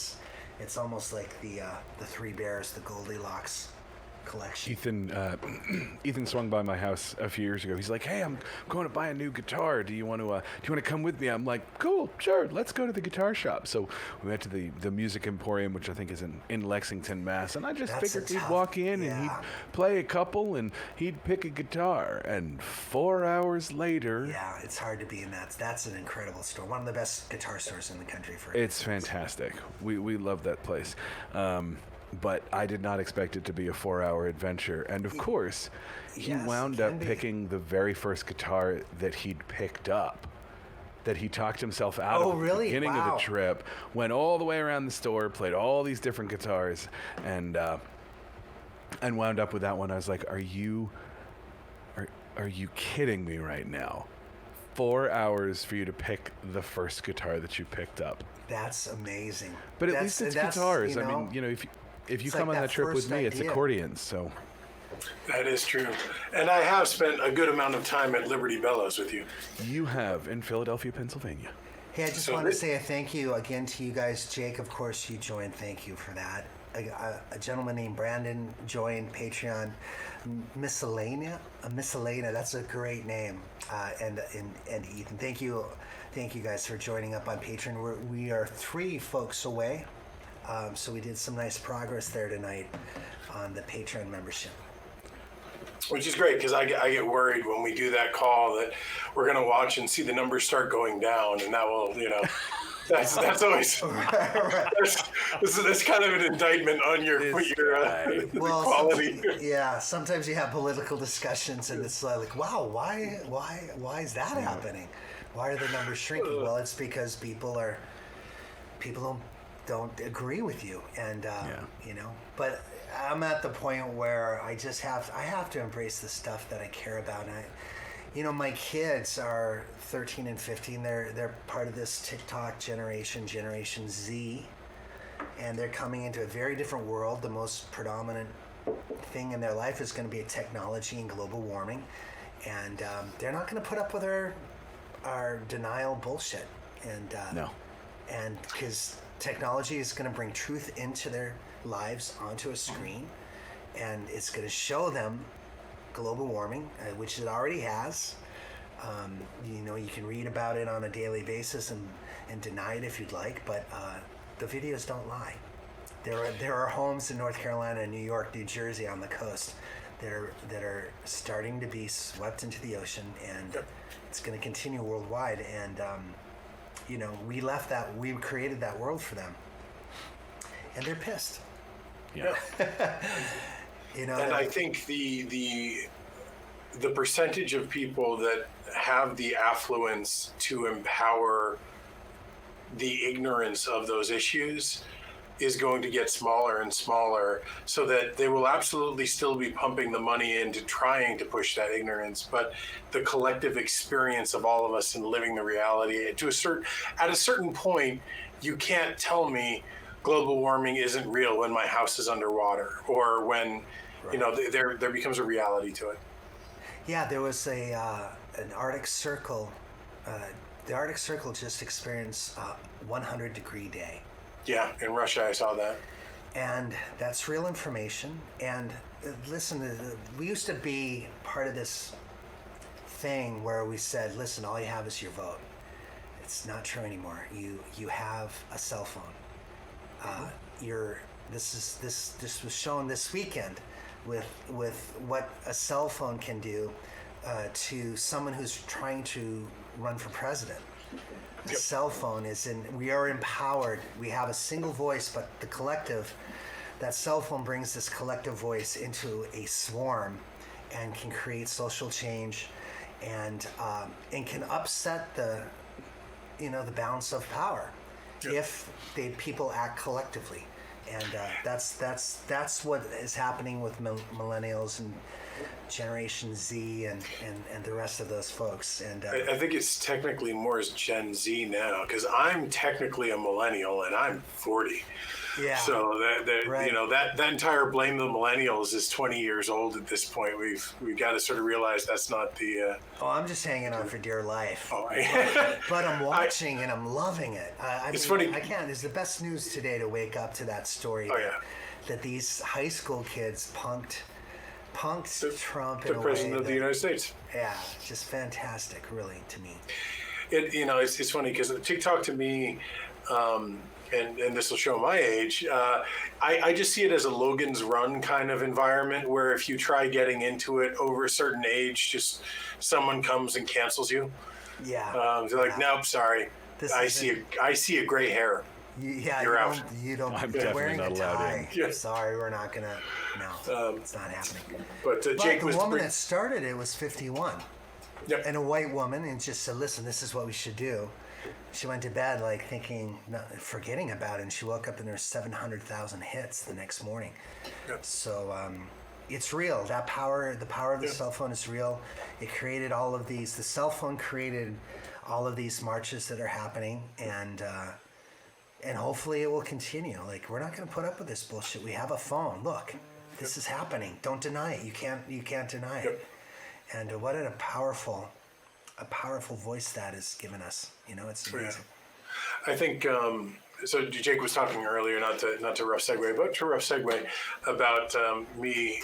It's almost like the Three Bears, the Goldilocks collection. Ethan swung by my house a few years ago. He's like, "Hey, I'm going to buy a new guitar. Do you want to come with me?" I'm like, "Cool, sure. Let's go to the guitar shop." So we went to the Music Emporium, which I think is in Lexington, Mass. And I just figured we'd walk in and he'd play a couple and he'd pick a guitar. And 4 hours later, yeah, it's hard to be in that. That's an incredible store. One of the best guitar stores in the country for. It's fantastic. We love that place. But I did not expect it to be a 4-hour adventure. And of course, he wound up picking the very first guitar that he'd picked up, that he talked himself out of at the beginning of the trip, went all the way around the store, played all these different guitars, and wound up with that one. I was like, are you kidding me right now? 4 hours for you to pick the first guitar that you picked up. That's amazing. But at least it's guitars. I mean, if you come on that trip with me, it's accordions, so. That is true. And I have spent a good amount of time at Liberty Bellows with you. You have, in Philadelphia, Pennsylvania. Hey, I just want to say a thank you again to you guys. Jake, of course, you joined. Thank you for that. A gentleman named Brandon joined Patreon. Miscellanea, that's a great name. And Ethan, thank you guys for joining up on Patreon. We are 3 folks away. So we did some nice progress there tonight on the Patreon membership. Which is great, because I get worried when we do that call that we're going to watch and see the numbers start going down, and that will, that's always that's kind of an indictment on your quality. Sometimes you have political discussions, and it's like, wow, why is that happening? Why are the numbers shrinking? Well, it's because people don't agree with you, and but I'm at the point where I have to embrace the stuff that I care about. And my kids are 13 and 15. They're part of this TikTok Generation Z, and they're coming into a very different world. The most predominant thing in their life is going to be technology and global warming, and they're not going to put up with our denial bullshit. And no. and because technology is going to bring truth into their lives onto a screen, and it's going to show them global warming, which it already has. You can read about it on a daily basis and deny it if you'd like, but the videos don't lie. There are homes in North Carolina, New York, New Jersey on the coast that are starting to be swept into the ocean, and it's going to continue worldwide. And we created that world for them, and they're pissed. Yeah. And I think the percentage of people that have the affluence to empower the ignorance of those issues is going to get smaller and smaller, so that they will absolutely still be pumping the money into trying to push that ignorance, but the collective experience of all of us in living the reality at a certain point, you can't tell me global warming isn't real when my house is underwater, or when there becomes a reality to it. Yeah, there was an Arctic Circle. The Arctic Circle just experienced a 100-degree day. Yeah, in Russia I saw that. And that's real information. And listen, we used to be part of this thing where we said, listen, all you have is your vote. It's not true anymore. You have a cell phone. This was shown this weekend with what a cell phone can do to someone who's trying to run for president. The cell phone we are empowered. We have a single voice, but the collective, that cell phone brings this collective voice into a swarm and can create social change and can upset the balance of power if people act collectively. And that's what is happening with millennials and Generation Z and the rest of those folks. And I think it's technically more as Gen Z now, because I'm technically a millennial and I'm 40. Yeah. So right. that entire blame the millennials is 20 years old at this point. We've got to sort of realize that's not the. I'm just hanging on for dear life. Oh, but I'm watching and I'm loving it. It's funny. I can't. It's the best news today to wake up to that story. Oh, yeah. That these high school kids punked Trump the president of the United States. Yeah, just fantastic, really, to me. It's funny because TikTok to me, and this will show my age. I just see it as a Logan's Run kind of environment where if you try getting into it over a certain age, just someone comes and cancels you. Yeah. They're like, nope, sorry. I see a gray hair. You're out. You don't. I'm you're definitely wearing not a allowed tie. in. Yeah. Sorry, we're not gonna. No, it's not happening. But Jake the was woman that started it was 51. Yep. And a white woman, and just said, "Listen, this is what we should do." She went to bed thinking, forgetting about it, and she woke up and there's 700,000 hits the next morning. Yep. So it's real. That power, the power of the cell phone is real. It created all of these. The cell phone created all of these marches that are happening, and hopefully it will continue. We're not going to put up with this bullshit. We have a phone. Look, this is happening. Don't deny it. You can't deny it. And what a powerful voice that has given us. It's amazing. Yeah. I think so. Jake was talking earlier, not to rough segue, but to rough segue about me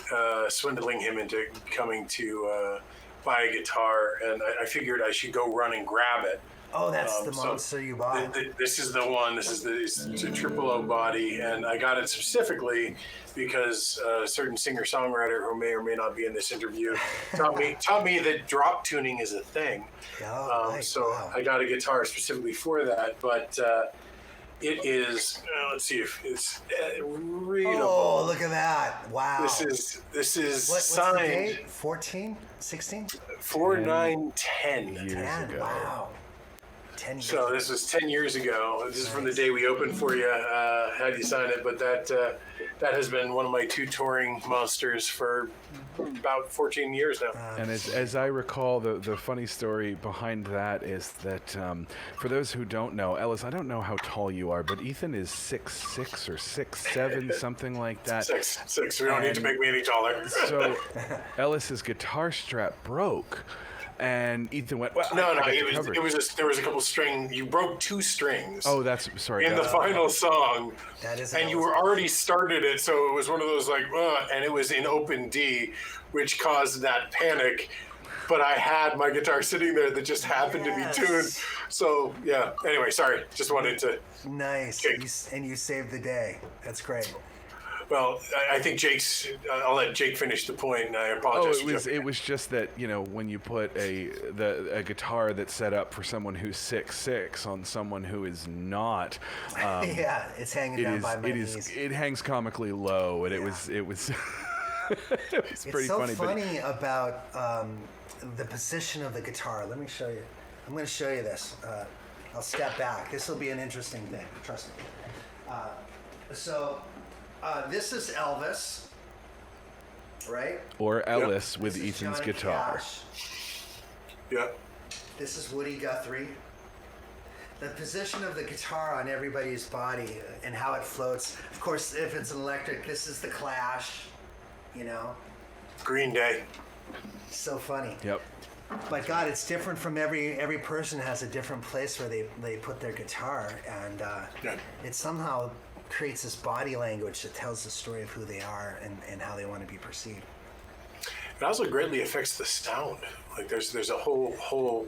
swindling him into coming to buy a guitar, and I figured I should go run and grab it. Oh, that's the monster you bought. This is the one. It's a triple O body, and I got it specifically because a certain singer-songwriter who may or may not be in this interview taught me that drop tuning is a thing. Oh, nice. So wow. I got a guitar specifically for that, but it is. Let's see if it's readable. Oh, look at that! Wow. This is what's signed. The date? 14, 16? 4/9/10. 10. Wow. 10 years So this was 10 years ago. This is from the day we opened for you. Had you sign it, but that has been one of my two touring monsters for about 14 years now. And as I recall, the funny story behind that is that for those who don't know, Ellis, I don't know how tall you are, but Ethan is 6'6" or 6'7", something like that. 6'6". We don't need to make me any taller. So Ellis's guitar strap broke. And Ethan went, well, No, I got you it was covered." there was a couple string. You broke 2 strings. Oh, that's sorry. In the that's- final song, That is and you were already started it, so it was one of those like, and it was in open D, which caused that panic. But I had my guitar sitting there that just happened to be tuned. So yeah. Anyway, sorry. Just wanted to. Nice. And you saved the day. That's great. Well, I think Jake's. I'll let Jake finish the point, and I apologize. it was just that, you know, when you put a guitar that's set up for someone who's 6'6" on someone who is not, Yeah, it's hanging down by my knees. it hangs comically low, and it was it was pretty funny. It's so funny about the position of the guitar. Let me show you. I'm going to show you this. I'll step back. This will be an interesting thing. Trust me. This is Elvis, right? Or Ellis with This is Ethan's Johnny guitar. Cash. Yeah. This is Woody Guthrie. The position of the guitar on everybody's body and how it floats. Of course, if it's an electric, this is the Clash, you know? Green Day. So funny. Yep. But God, it's different from every person has a different place where they put their guitar, and it somehow creates this body language that tells the story of who they are and how they want to be perceived. It also greatly affects the sound. Like there's a whole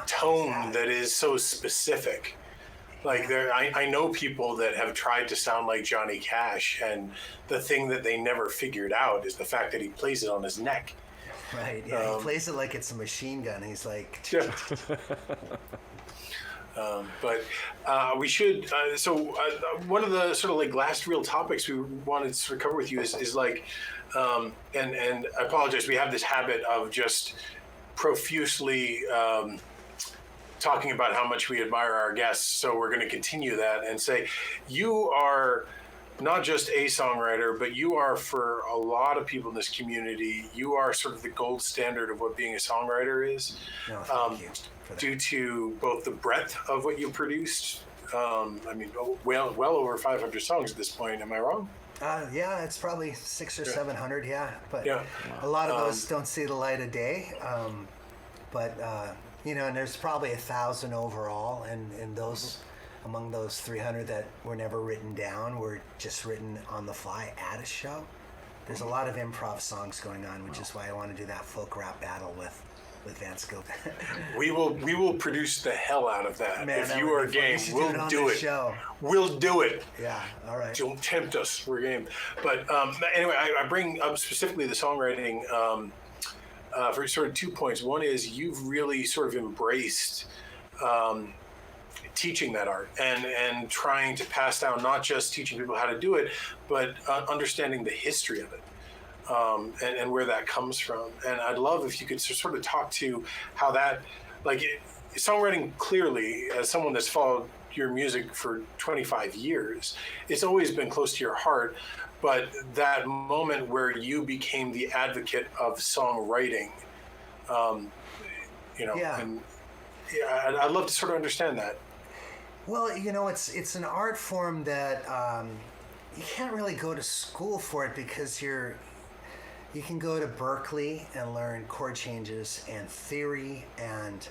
tone that is so specific. Like I know people that have tried to sound like Johnny Cash, and the thing that they never figured out is the fact that he plays it on his neck. Right. Yeah. He plays it like it's a machine gun. He's like. Yeah. But we should. One of the sort of like last real topics we wanted to sort of cover with you is like, and I apologize. We have this habit of just profusely talking about how much we admire our guests. So we're going to continue that and say, you are not just a songwriter, but you are, for a lot of people in this community, you are sort of the gold standard of what being a songwriter is. No, thank you. Due to both the breadth of what you produced, well over 500 songs at this point. Am I wrong? Yeah, it's probably 600 or 700. Yeah, but Yeah. a lot of those don't see the light of day. You know, and there's probably 1,000 overall, and those among those 300 that were never written down were just written on the fly at a show. There's a lot of improv songs going on, which is why I want to do that folk rap battle with Van Scope. We will produce the hell out of that. Man, if that you would are be fun. game, We should we'll do it on do this it. show. We'll do it. Yeah, all right. Don't tempt us. We're game. But anyway, I bring up specifically the songwriting for sort of 2 points. One is you've really sort of embraced teaching that art and trying to pass down, not just teaching people how to do it, but understanding the history of it. And where that comes from. And I'd love if you could sort of talk to how that, songwriting clearly, as someone that's followed your music for 25 years, it's always been close to your heart. But that moment where you became the advocate of songwriting, I'd love to sort of understand that. Well, you know, it's an art form that you can't really go to school for it because you can go to Berkeley and learn chord changes and theory, and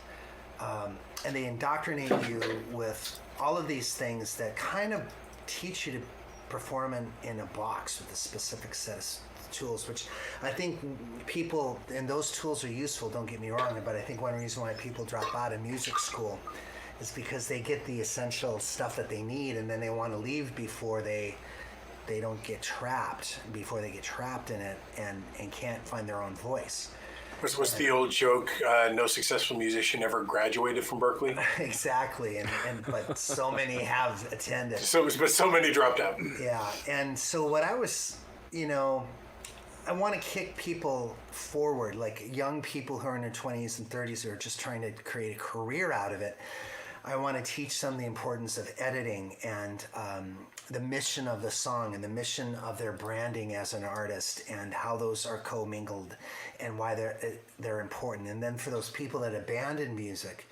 they indoctrinate you with all of these things that kind of teach you to perform in a box with a specific set of tools, which I think people, and those tools are useful, don't get me wrong, but I think one reason why people drop out of music school is because they get the essential stuff that they need, and then they want to leave before they don't get trapped, before they get trapped in it and can't find their own voice. What's the old joke? No successful musician ever graduated from Berkeley. Exactly, but so many have attended. But so many dropped out. Yeah, and so what I was, I want to kick people forward, like young people who are in their 20s and 30s who are just trying to create a career out of it. I want to teach them the importance of editing and the mission of the song and the mission of their branding as an artist and how those are commingled and why they're important. And then for those people that abandon music,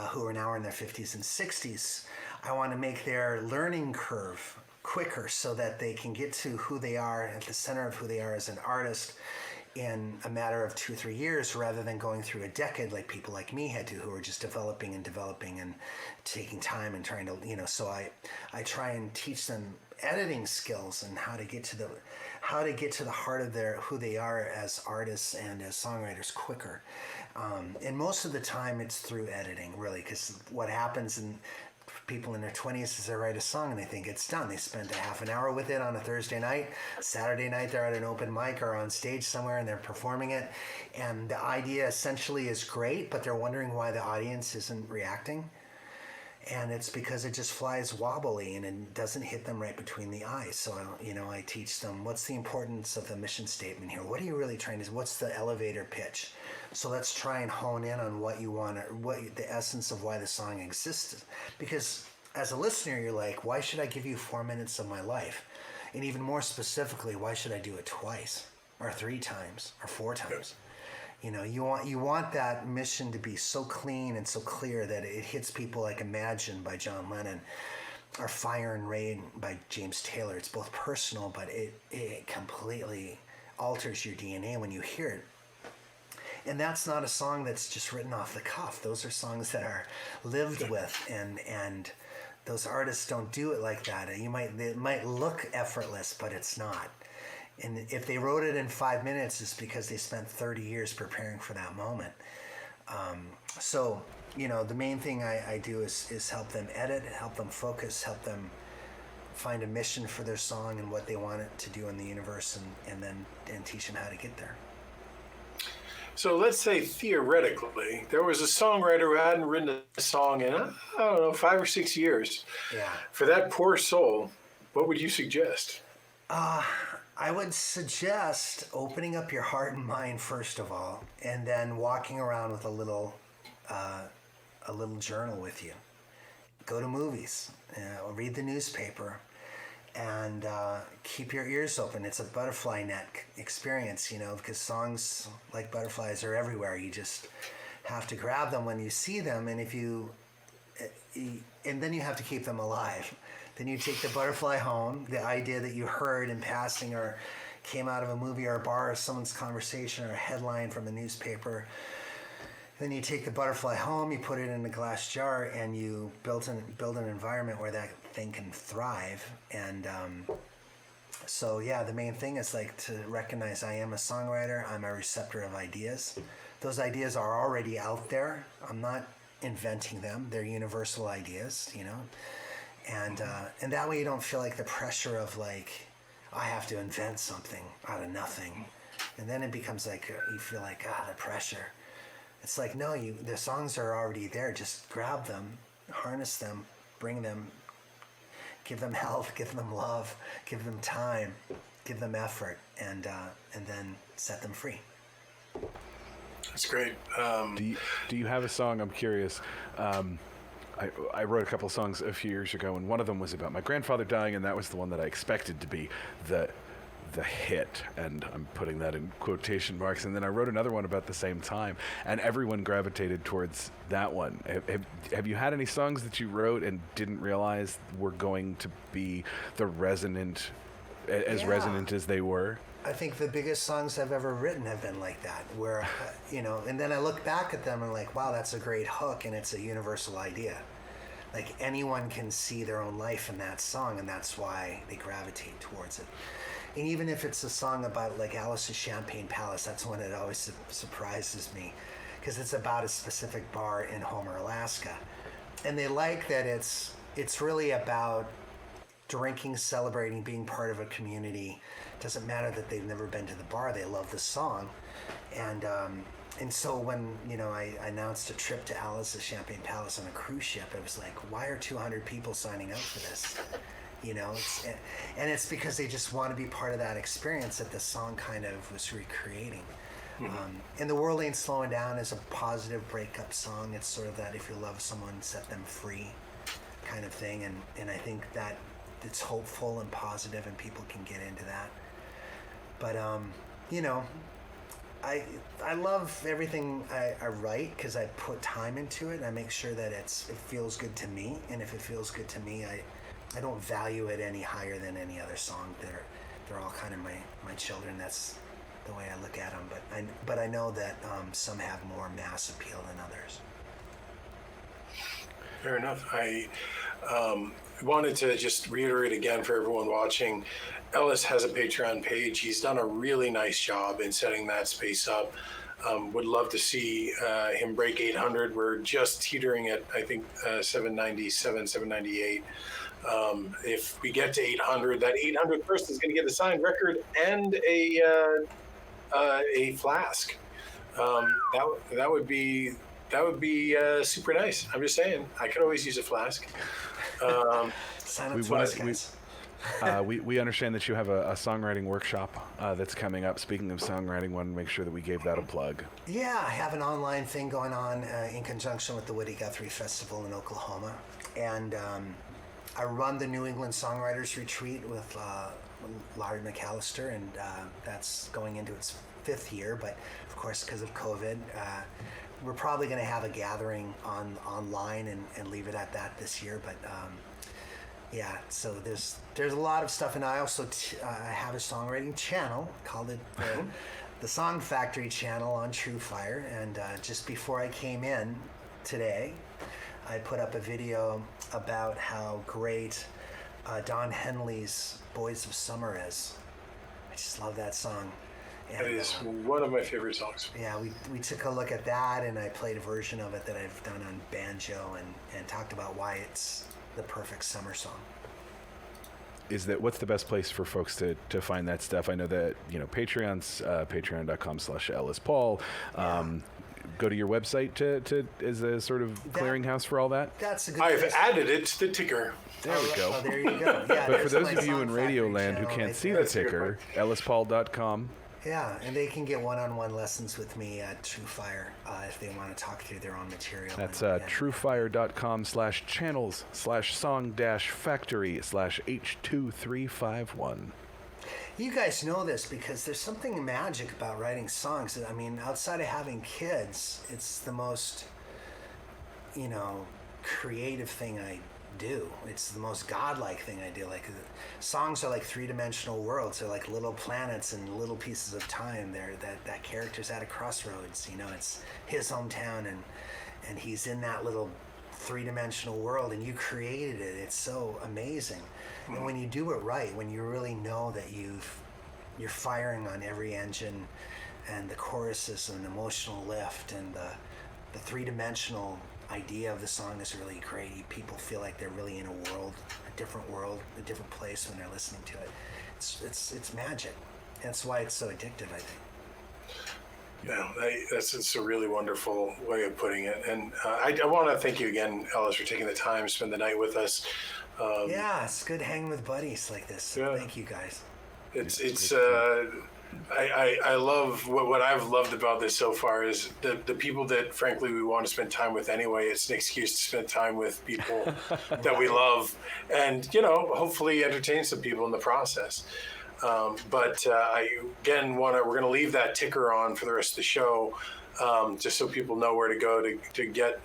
who are now in their 50s and 60s, I want to make their learning curve quicker so that they can get to who they are, at the center of who they are as an artist, in a matter of 2 or 3 years, rather than going through a decade like people like me had to, who were just developing and taking time and trying to, so I try and teach them editing skills and how to get to the heart of who they are as artists and as songwriters quicker. And most of the time it's through editing, really, because what happens in people in their 20s is they write a song and they think it's done. They spend a half an hour with it on a Thursday night. Saturday night they're at an open mic or on stage somewhere and they're performing it. And the idea essentially is great, but they're wondering why the audience isn't reacting. And it's because it just flies wobbly and it doesn't hit them right between the eyes. So, I teach them, what's the importance of the mission statement here? What are you really trying to, what's the elevator pitch? So let's try and hone in on what you want, what the essence of why the song exists. Because as a listener, you're like, why should I give you 4 minutes of my life? And even more specifically, why should I do it twice or 3 times or 4 times? You want that mission to be so clean and so clear that it hits people like Imagine by John Lennon or Fire and Rain by James Taylor. It's both personal, but it completely alters your DNA when you hear it. And that's not a song that's just written off the cuff. Those are songs that are lived with, and those artists don't do it like that. It might look effortless, but it's not. And if they wrote it in 5 minutes, it's because they spent 30 years preparing for that moment. So, the main thing I do is help them edit, help them focus, help them find a mission for their song and what they want it to do in the universe, and then teach them how to get there. So let's say theoretically, there was a songwriter who hadn't written a song in, I don't know, 5 or 6 years. Yeah. For that poor soul, what would you suggest? I would suggest opening up your heart and mind first of all, and then walking around with a little journal with you. Go to movies, read the newspaper, and keep your ears open. It's a butterfly net experience, because songs like butterflies are everywhere. You just have to grab them when you see them, and and then you have to keep them alive. Then you take the butterfly home, the idea that you heard in passing or came out of a movie or a bar or someone's conversation or a headline from a newspaper. Then you take the butterfly home, you put it in a glass jar, and you build an environment where that thing can thrive. And the main thing is to recognize I am a songwriter, I'm a receptor of ideas. Those ideas are already out there. I'm not inventing them. They're universal ideas, And that way you don't feel like the pressure of I have to invent something out of nothing. And then it becomes you feel like, the pressure. It's no, the songs are already there. Just grab them, harness them, bring them, give them health, give them love, give them time, give them effort, and then set them free. That's great. Do you have a song? I'm curious. I wrote a couple of songs a few years ago, and one of them was about my grandfather dying, and that was the one that I expected to be the hit, and I'm putting that in quotation marks. And then I wrote another one about the same time, and everyone gravitated towards that one. Have you had any songs that you wrote and didn't realize were going to be resonant as they were? I think the biggest songs I've ever written have been like that, where, and then I look back at them and wow, that's a great hook, and it's a universal idea. Anyone can see their own life in that song, and that's why they gravitate towards it. And even if it's a song about Alice's Champagne Palace, that's one that always surprises me, because it's about a specific bar in Homer, Alaska. And they like that it's really about drinking, celebrating, being part of a community. It doesn't matter that they've never been to the bar, they love the song. And so when, I announced a trip to Alice's Champagne Palace on a cruise ship, it was why are 200 people signing up for this? It's because they just want to be part of that experience that the song kind of was recreating. Mm-hmm. And The World Ain't Slowing Down is a positive breakup song. It's sort of that if you love someone, set them free kind of thing. And I think that it's hopeful and positive and people can get into that. But, I love everything I write because I put time into it. I make sure that it feels good to me. And if it feels good to me, I don't value it any higher than any other song. They're all kind of my children. That's the way I look at them. But I know that some have more mass appeal than others. Fair enough. I wanted to just reiterate again for everyone watching, Ellis has a Patreon page. He's done a really nice job in setting that space up. Would love to see him break 800. We're just teetering at, I think, 797, 798. If we get to 800, that 800th person is going to get a signed record and a flask. That would be super nice. I'm just saying, I could always use a flask. Sign up for us, guys. We understand that you have a songwriting workshop that's coming up. Speaking of songwriting, wanted to make sure that we gave that a plug. Yeah, I have an online thing going on in conjunction with the Woody Guthrie Festival in Oklahoma. And I run the New England Songwriters Retreat with Larry McAllister, and that's going into its 5th year. But of course, because of COVID, we're probably going to have a gathering online and leave it at that this year. But yeah, so there's a lot of stuff, and I also have a songwriting channel called it the Song Factory channel on TrueFire. And just before I came in today, I put up a video about how great Don Henley's "Boys of Summer" is. I just love that song. And, that is one of my favorite songs. Yeah, we took a look at that, and I played a version of it that I've done on banjo and talked about why it's the perfect summer song. What's the best place for folks to find that stuff? I know that, Patreon's patreon.com/Ellis Paul. Go to your website to as a sort of clearinghouse for all that. That's a good I've place. added it to the ticker. There we go. Oh, there you go. Yeah, But for those my of you Song in Factory Radioland who channel can't right see there. the ticker, ellispaul.com. Yeah, and they can get one-on-one lessons with me at TrueFire if they want to talk through their own material. That's and truefire.com/channels/song-factory/H2351. You guys know this because there's something magic about writing songs. I mean, outside of having kids, it's the most, creative thing I do. It's the most godlike thing I do. Like, songs are like three-dimensional worlds. They're like little planets and little pieces of time. That character's at a crossroads. It's his hometown, and he's in that little three-dimensional world, and you created it. It's so amazing. And when you do it right, when you really know that you're firing on every engine, and the chorus is an emotional lift, and the three-dimensional idea of the song is really great. People feel like they're really in a different place when they're listening to it. It's magic. That's why it's so addictive, I think. Yeah, it's a really wonderful way of putting it. And I want to thank you again, Ellis, for taking the time to spend the night with us. Yeah, it's good hanging with buddies like this. So thank you, guys. I love what I've loved about this so far is the people that frankly we want to spend time with anyway. It's an excuse to spend time with people that we love, and hopefully entertain some people in the process. But I again we're going to leave that ticker on for the rest of the show, just so people know where to go to get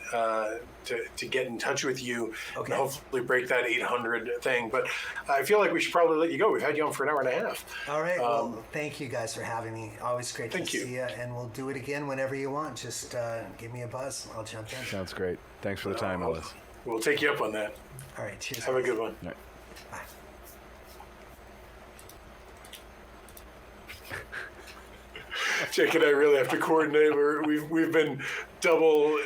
in touch with you, and hopefully break that 800 thing. But I feel like we should probably let you go. We've had you on for an hour and a half. All right. Well, thank you guys for having me. Always great to Thank you. see you, and we'll do it again whenever you want. Just give me a buzz. I'll jump in. Sounds great. Thanks for the time, Ellis. We'll take you up on that. All right. Cheers. Have a good one. All right. Bye. Jake and I really have to coordinate. We've been double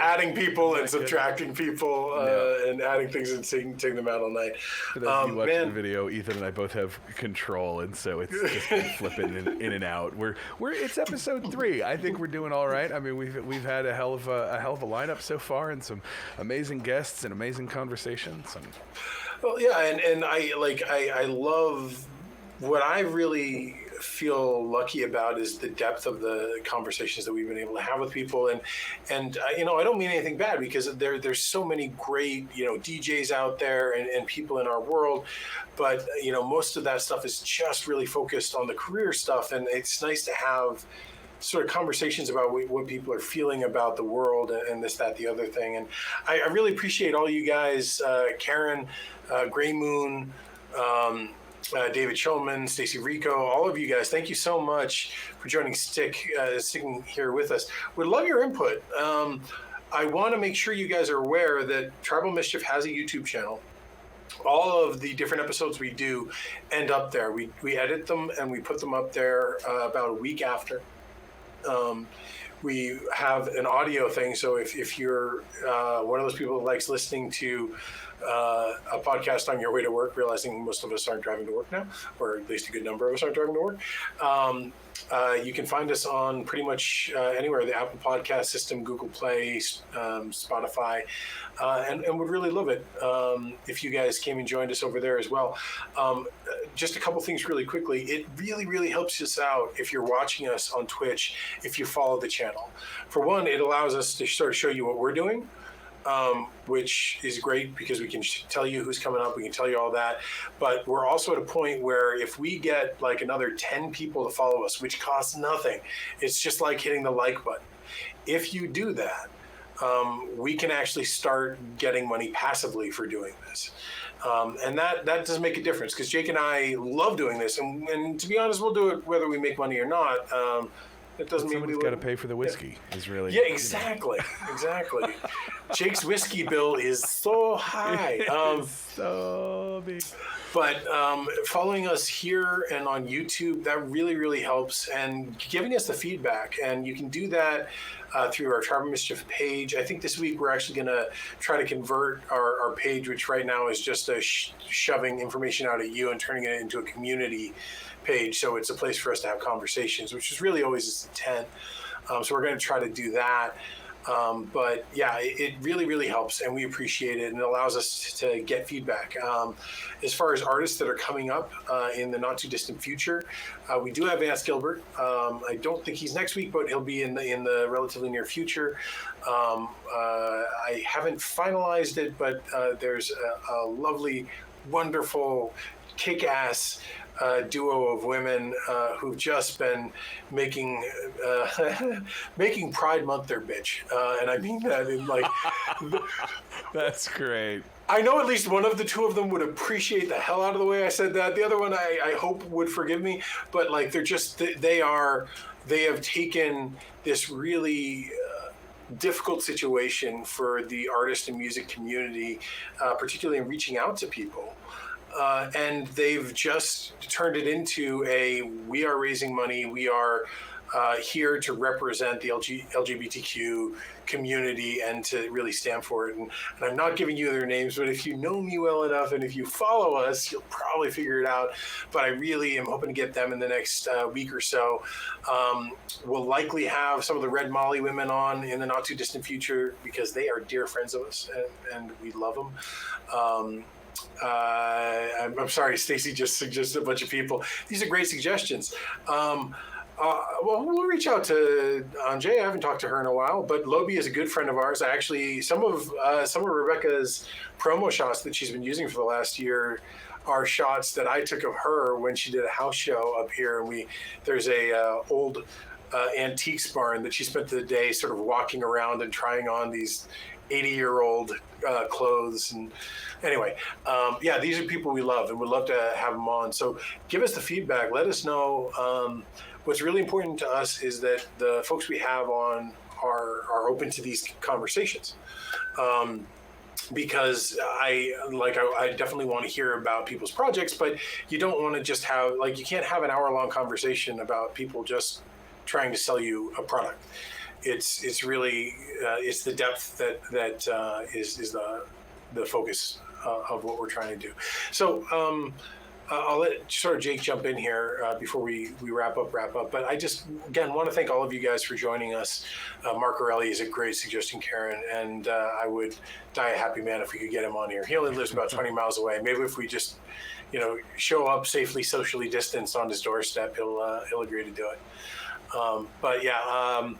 adding people and subtracting people and adding things and taking them out all night. For those of you watching the video, Ethan and I both have control, and so it's just been flipping in and out. It's episode 3. I think we're doing all right. I mean, we've had a hell of a lineup so far, and some amazing guests and amazing conversations. Well, yeah, and I love what I really feel lucky about is the depth of the conversations that we've been able to have with people, and I don't mean anything bad, because there's so many great DJs out there and people in our world, but most of that stuff is just really focused on the career stuff, and it's nice to have sort of conversations about what people are feeling about the world and this, that, the other thing. And I really appreciate all you guys, Karen, Gray Moon, David Schulman, Stacy Rico, all of you guys, thank you so much for sticking here with us. We'd love your input. I want to make sure you guys are aware that Tribal Mischief has a YouTube channel. All of the different episodes we do end up there. We edit them and we put them up there about a week after. We have an audio thing, so if you're one of those people that likes listening to a podcast on your way to work, realizing most of us aren't driving to work now, or at least a good number of us aren't driving to work, you can find us on pretty much anywhere, the Apple Podcast system, Google Play, Spotify, and would really love it if you guys came and joined us over there as well. Just a couple things really quickly. It really, really helps us out if you're watching us on Twitch, if you follow the channel. For one, it allows us to sort of show you what we're doing, which is great because we can tell you who's coming up. We can tell you all that. But we're also at a point where if we get like another 10 people to follow us, which costs nothing, it's just like hitting the like button. If you do that, we can actually start getting money passively for doing this. And that does make a difference because Jake and I love doing this. And to be honest, we'll do it whether we make money or not. It doesn't mean somebody's got to pay for the whiskey. Yeah. Is really exactly. Jake's whiskey bill is so high. So big. But following us here and on YouTube, that really, really helps, and giving us the feedback. And you can do that through our Tribal Mischief page. I think this week we're actually going to try to convert our page, which right now is just a shoving information out at you and turning it into a community page. So it's a place for us to have conversations, which is really always its intent. So we're going to try to do that. But yeah, it really, really helps, and we appreciate it, and it allows us to get feedback. As far as artists that are coming up in the not too distant future, we do have Vance Gilbert. I don't think he's next week, but he'll be in the relatively near future. I haven't finalized it, but there's a lovely, wonderful, kick-ass duo of women who've just been making Pride Month their bitch, and I mean that in like. That's great. I know at least one of the two of them would appreciate the hell out of the way I said that. The other one I hope would forgive me, but like they have taken this really difficult situation for the artist and music community, particularly in reaching out to people. And they've just turned it into we are raising money. We are here to represent the LGBTQ community and to really stand for it. And I'm not giving you their names, but if you know me well enough and if you follow us, you'll probably figure it out. But I really am hoping to get them in the next week or so. We'll likely have some of the Red Molly women on in the not too distant future because they are dear friends of us and we love them. I'm sorry, Stacy just suggested a bunch of people. These are great suggestions. Well, we'll reach out to Anjay. I haven't talked to her in a while, but Lobi is a good friend of ours. Actually, some of Rebecca's promo shots that she's been using for the last year are shots that I took of her when she did a house show up here. And there's a old antiques barn that she spent the day sort of walking around and trying on these 80-year-old clothes. And anyway, yeah, these are people we love and would love to have them on. So give us the feedback. Let us know. What's really important to us is that the folks we have on are open to these conversations. Because I definitely want to hear about people's projects, but you don't want to just have, you can't have an hour-long conversation about people just trying to sell you a product. It's really it's the depth that is the focus of what we're trying to do. So I'll let sort of Jake jump in here before we wrap up. But I just, again, want to thank all of you guys for joining us. Mark Orelli is a great suggestion, Karen, and I would die a happy man if we could get him on here. He only lives about 20 miles away. Maybe if we just, show up safely, socially distanced on his doorstep, he'll agree to do it. But yeah,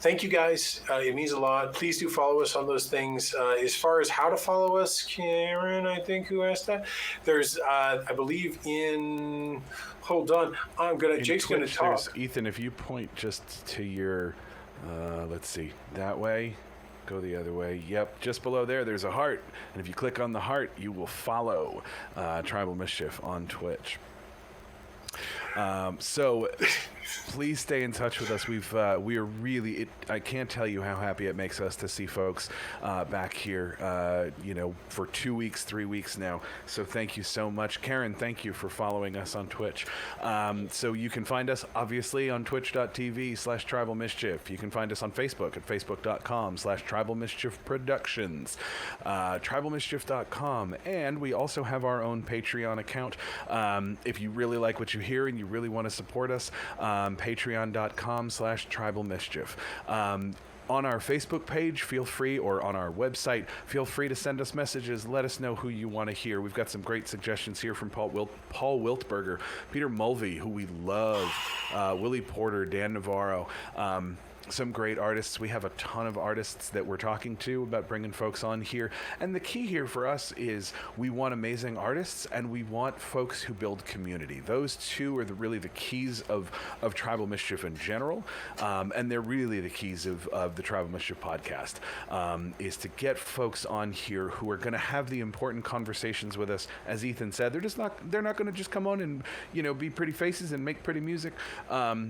thank you guys. It means a lot. Please do follow us on those things. As far as how to follow us, Karen, I think, who asked that. There's, I believe hold on. Jake's going to talk. Ethan, if you point just to your, let's see, that way. Go the other way. Yep, just below there's a heart. And if you click on the heart, you will follow Tribal Mischief on Twitch. So please stay in touch with us. We are really, I can't tell you how happy it makes us to see folks back here, for 2 weeks, 3 weeks now. So thank you so much. Karen, thank you for following us on Twitch. So you can find us obviously on twitch.tv/Tribal Mischief. You can find us on Facebook at facebook.com/Tribal Mischief Productions, tribalmischief.com. And we also have our own Patreon account. If you really like what you hear and you really want to support us, patreon.com/Tribal Mischief. On our Facebook page, feel free, or on our website, feel free to send us messages. Let us know who you want to hear. We've got some great suggestions here from Paul Wiltberger, Peter Mulvey, who we love, Willie Porter, Dan Navarro. Some great artists. We have a ton of artists that we're talking to about bringing folks on here. And the key here for us is we want amazing artists and we want folks who build community. Those two are really the keys of Tribal Mischief in general. And they're really the keys of the Tribal Mischief podcast, is to get folks on here who are going to have the important conversations with us. As Ethan said, they're not going to just come on and, be pretty faces and make pretty music.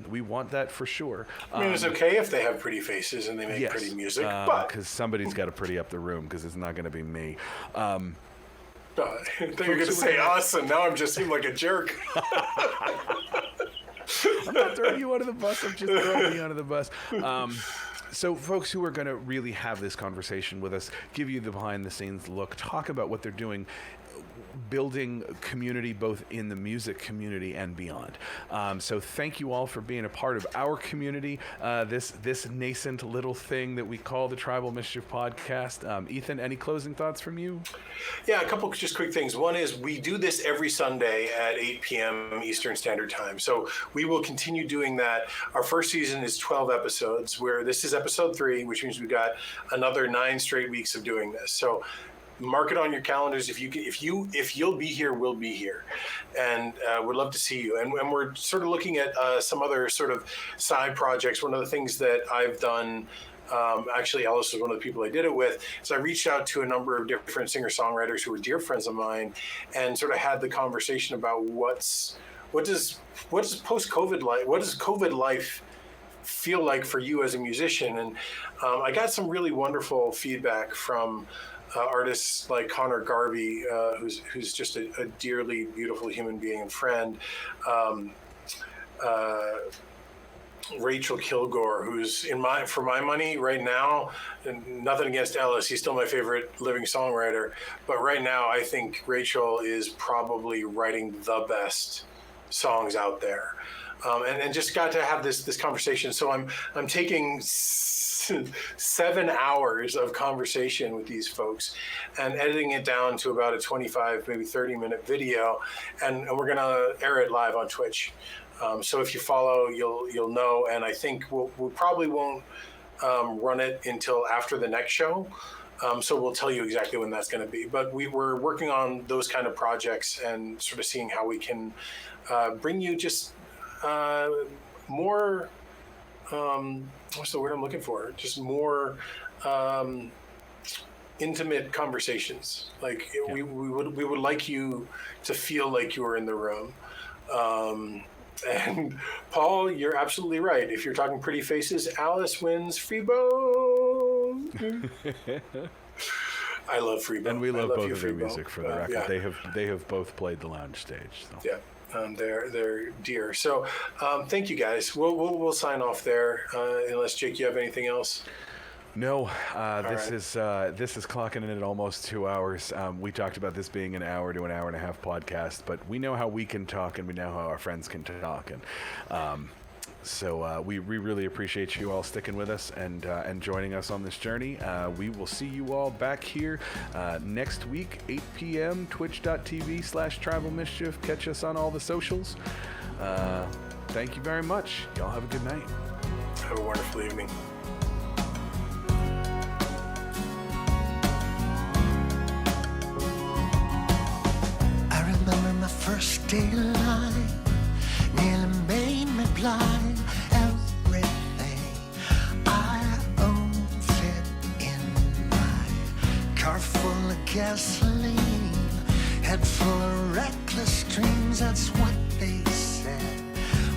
We want that for sure. I mean, it's okay if they have pretty faces and they make pretty music, but because somebody's got to pretty up the room, because it's not going to be me. I thought you were going to say us, and now I'm just seem like a jerk. I'm not throwing you under the bus. I'm just throwing you under the bus. So folks who are going to really have this conversation with us, give you the behind-the-scenes look, talk about what they're doing, building community both in the music community and beyond. So thank you all for being a part of our community, this nascent little thing that we call the Tribal Mischief podcast. Ethan, any closing thoughts from you? Yeah, a couple just quick things. One is we do this every Sunday at 8 p.m. Eastern Standard Time. So we will continue doing that. Our first season is 12 episodes, where this is episode 3, which means we've got another 9 straight weeks of doing this. So mark it on your calendars. If you'll be here, we'll be here, and we'd love to see you. And we're sort of looking at some other sort of side projects. One of the things that I've done, actually Ellis was one of the people I did it with, is I reached out to a number of different singer-songwriters who were dear friends of mine, and sort of had the conversation about what does post-COVID life, what does COVID life feel like for you as a musician? And I got some really wonderful feedback from artists like Connor Garvey, who's just a dearly beautiful human being and friend. Rachel Kilgore, who's for my money right now, and nothing against Ellis, he's still my favorite living songwriter, but right now I think Rachel is probably writing the best songs out there. And just got to have this conversation. So I'm taking 7 hours of conversation with these folks and editing it down to about a 25, maybe 30-minute video, and we're going to air it live on Twitch. So if you follow, you'll know. And I think we probably won't run it until after the next show. So we'll tell you exactly when that's going to be. But we're working on those kind of projects and sort of seeing how we can bring you just more, what's the word I'm looking for? Just more intimate conversations. Like we would like you to feel like you were in the room. And Paul, you're absolutely right. If you're talking pretty faces, Alice wins Freebo. I love Freebo. And we love both of their music, for the record. Yeah. They have both played the lounge stage. So. Yeah. They're dear. So thank you guys. We'll sign off there, unless Jake, you have anything else? No, this is clocking in at almost 2 hours. We talked about this being an hour to an hour and a half podcast, but we know how we can talk and we know how our friends can talk, and so we really appreciate you all sticking with us and joining us on this journey. We will see you all back here next week, 8 p.m. twitch.tv/Tribal Mischief. Catch us on all the socials. Thank you very much. Y'all have a good night. Have a wonderful evening. I remember my first day alive, nearly made me blind. Everything I own fit in gasoline, head full of reckless dreams, that's what they said.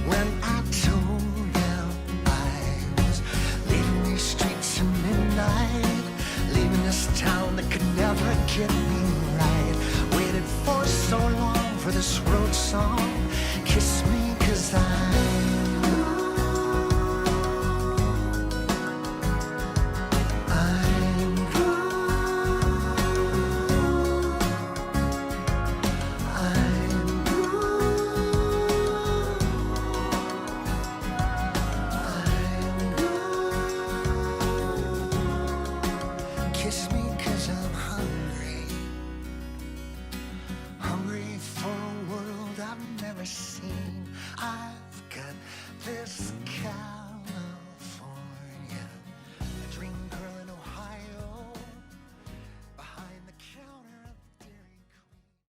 When I told them I was leaving these streets at midnight, leaving this town that could never get me right. Waited for so long for this road song, kiss me 'cause I'm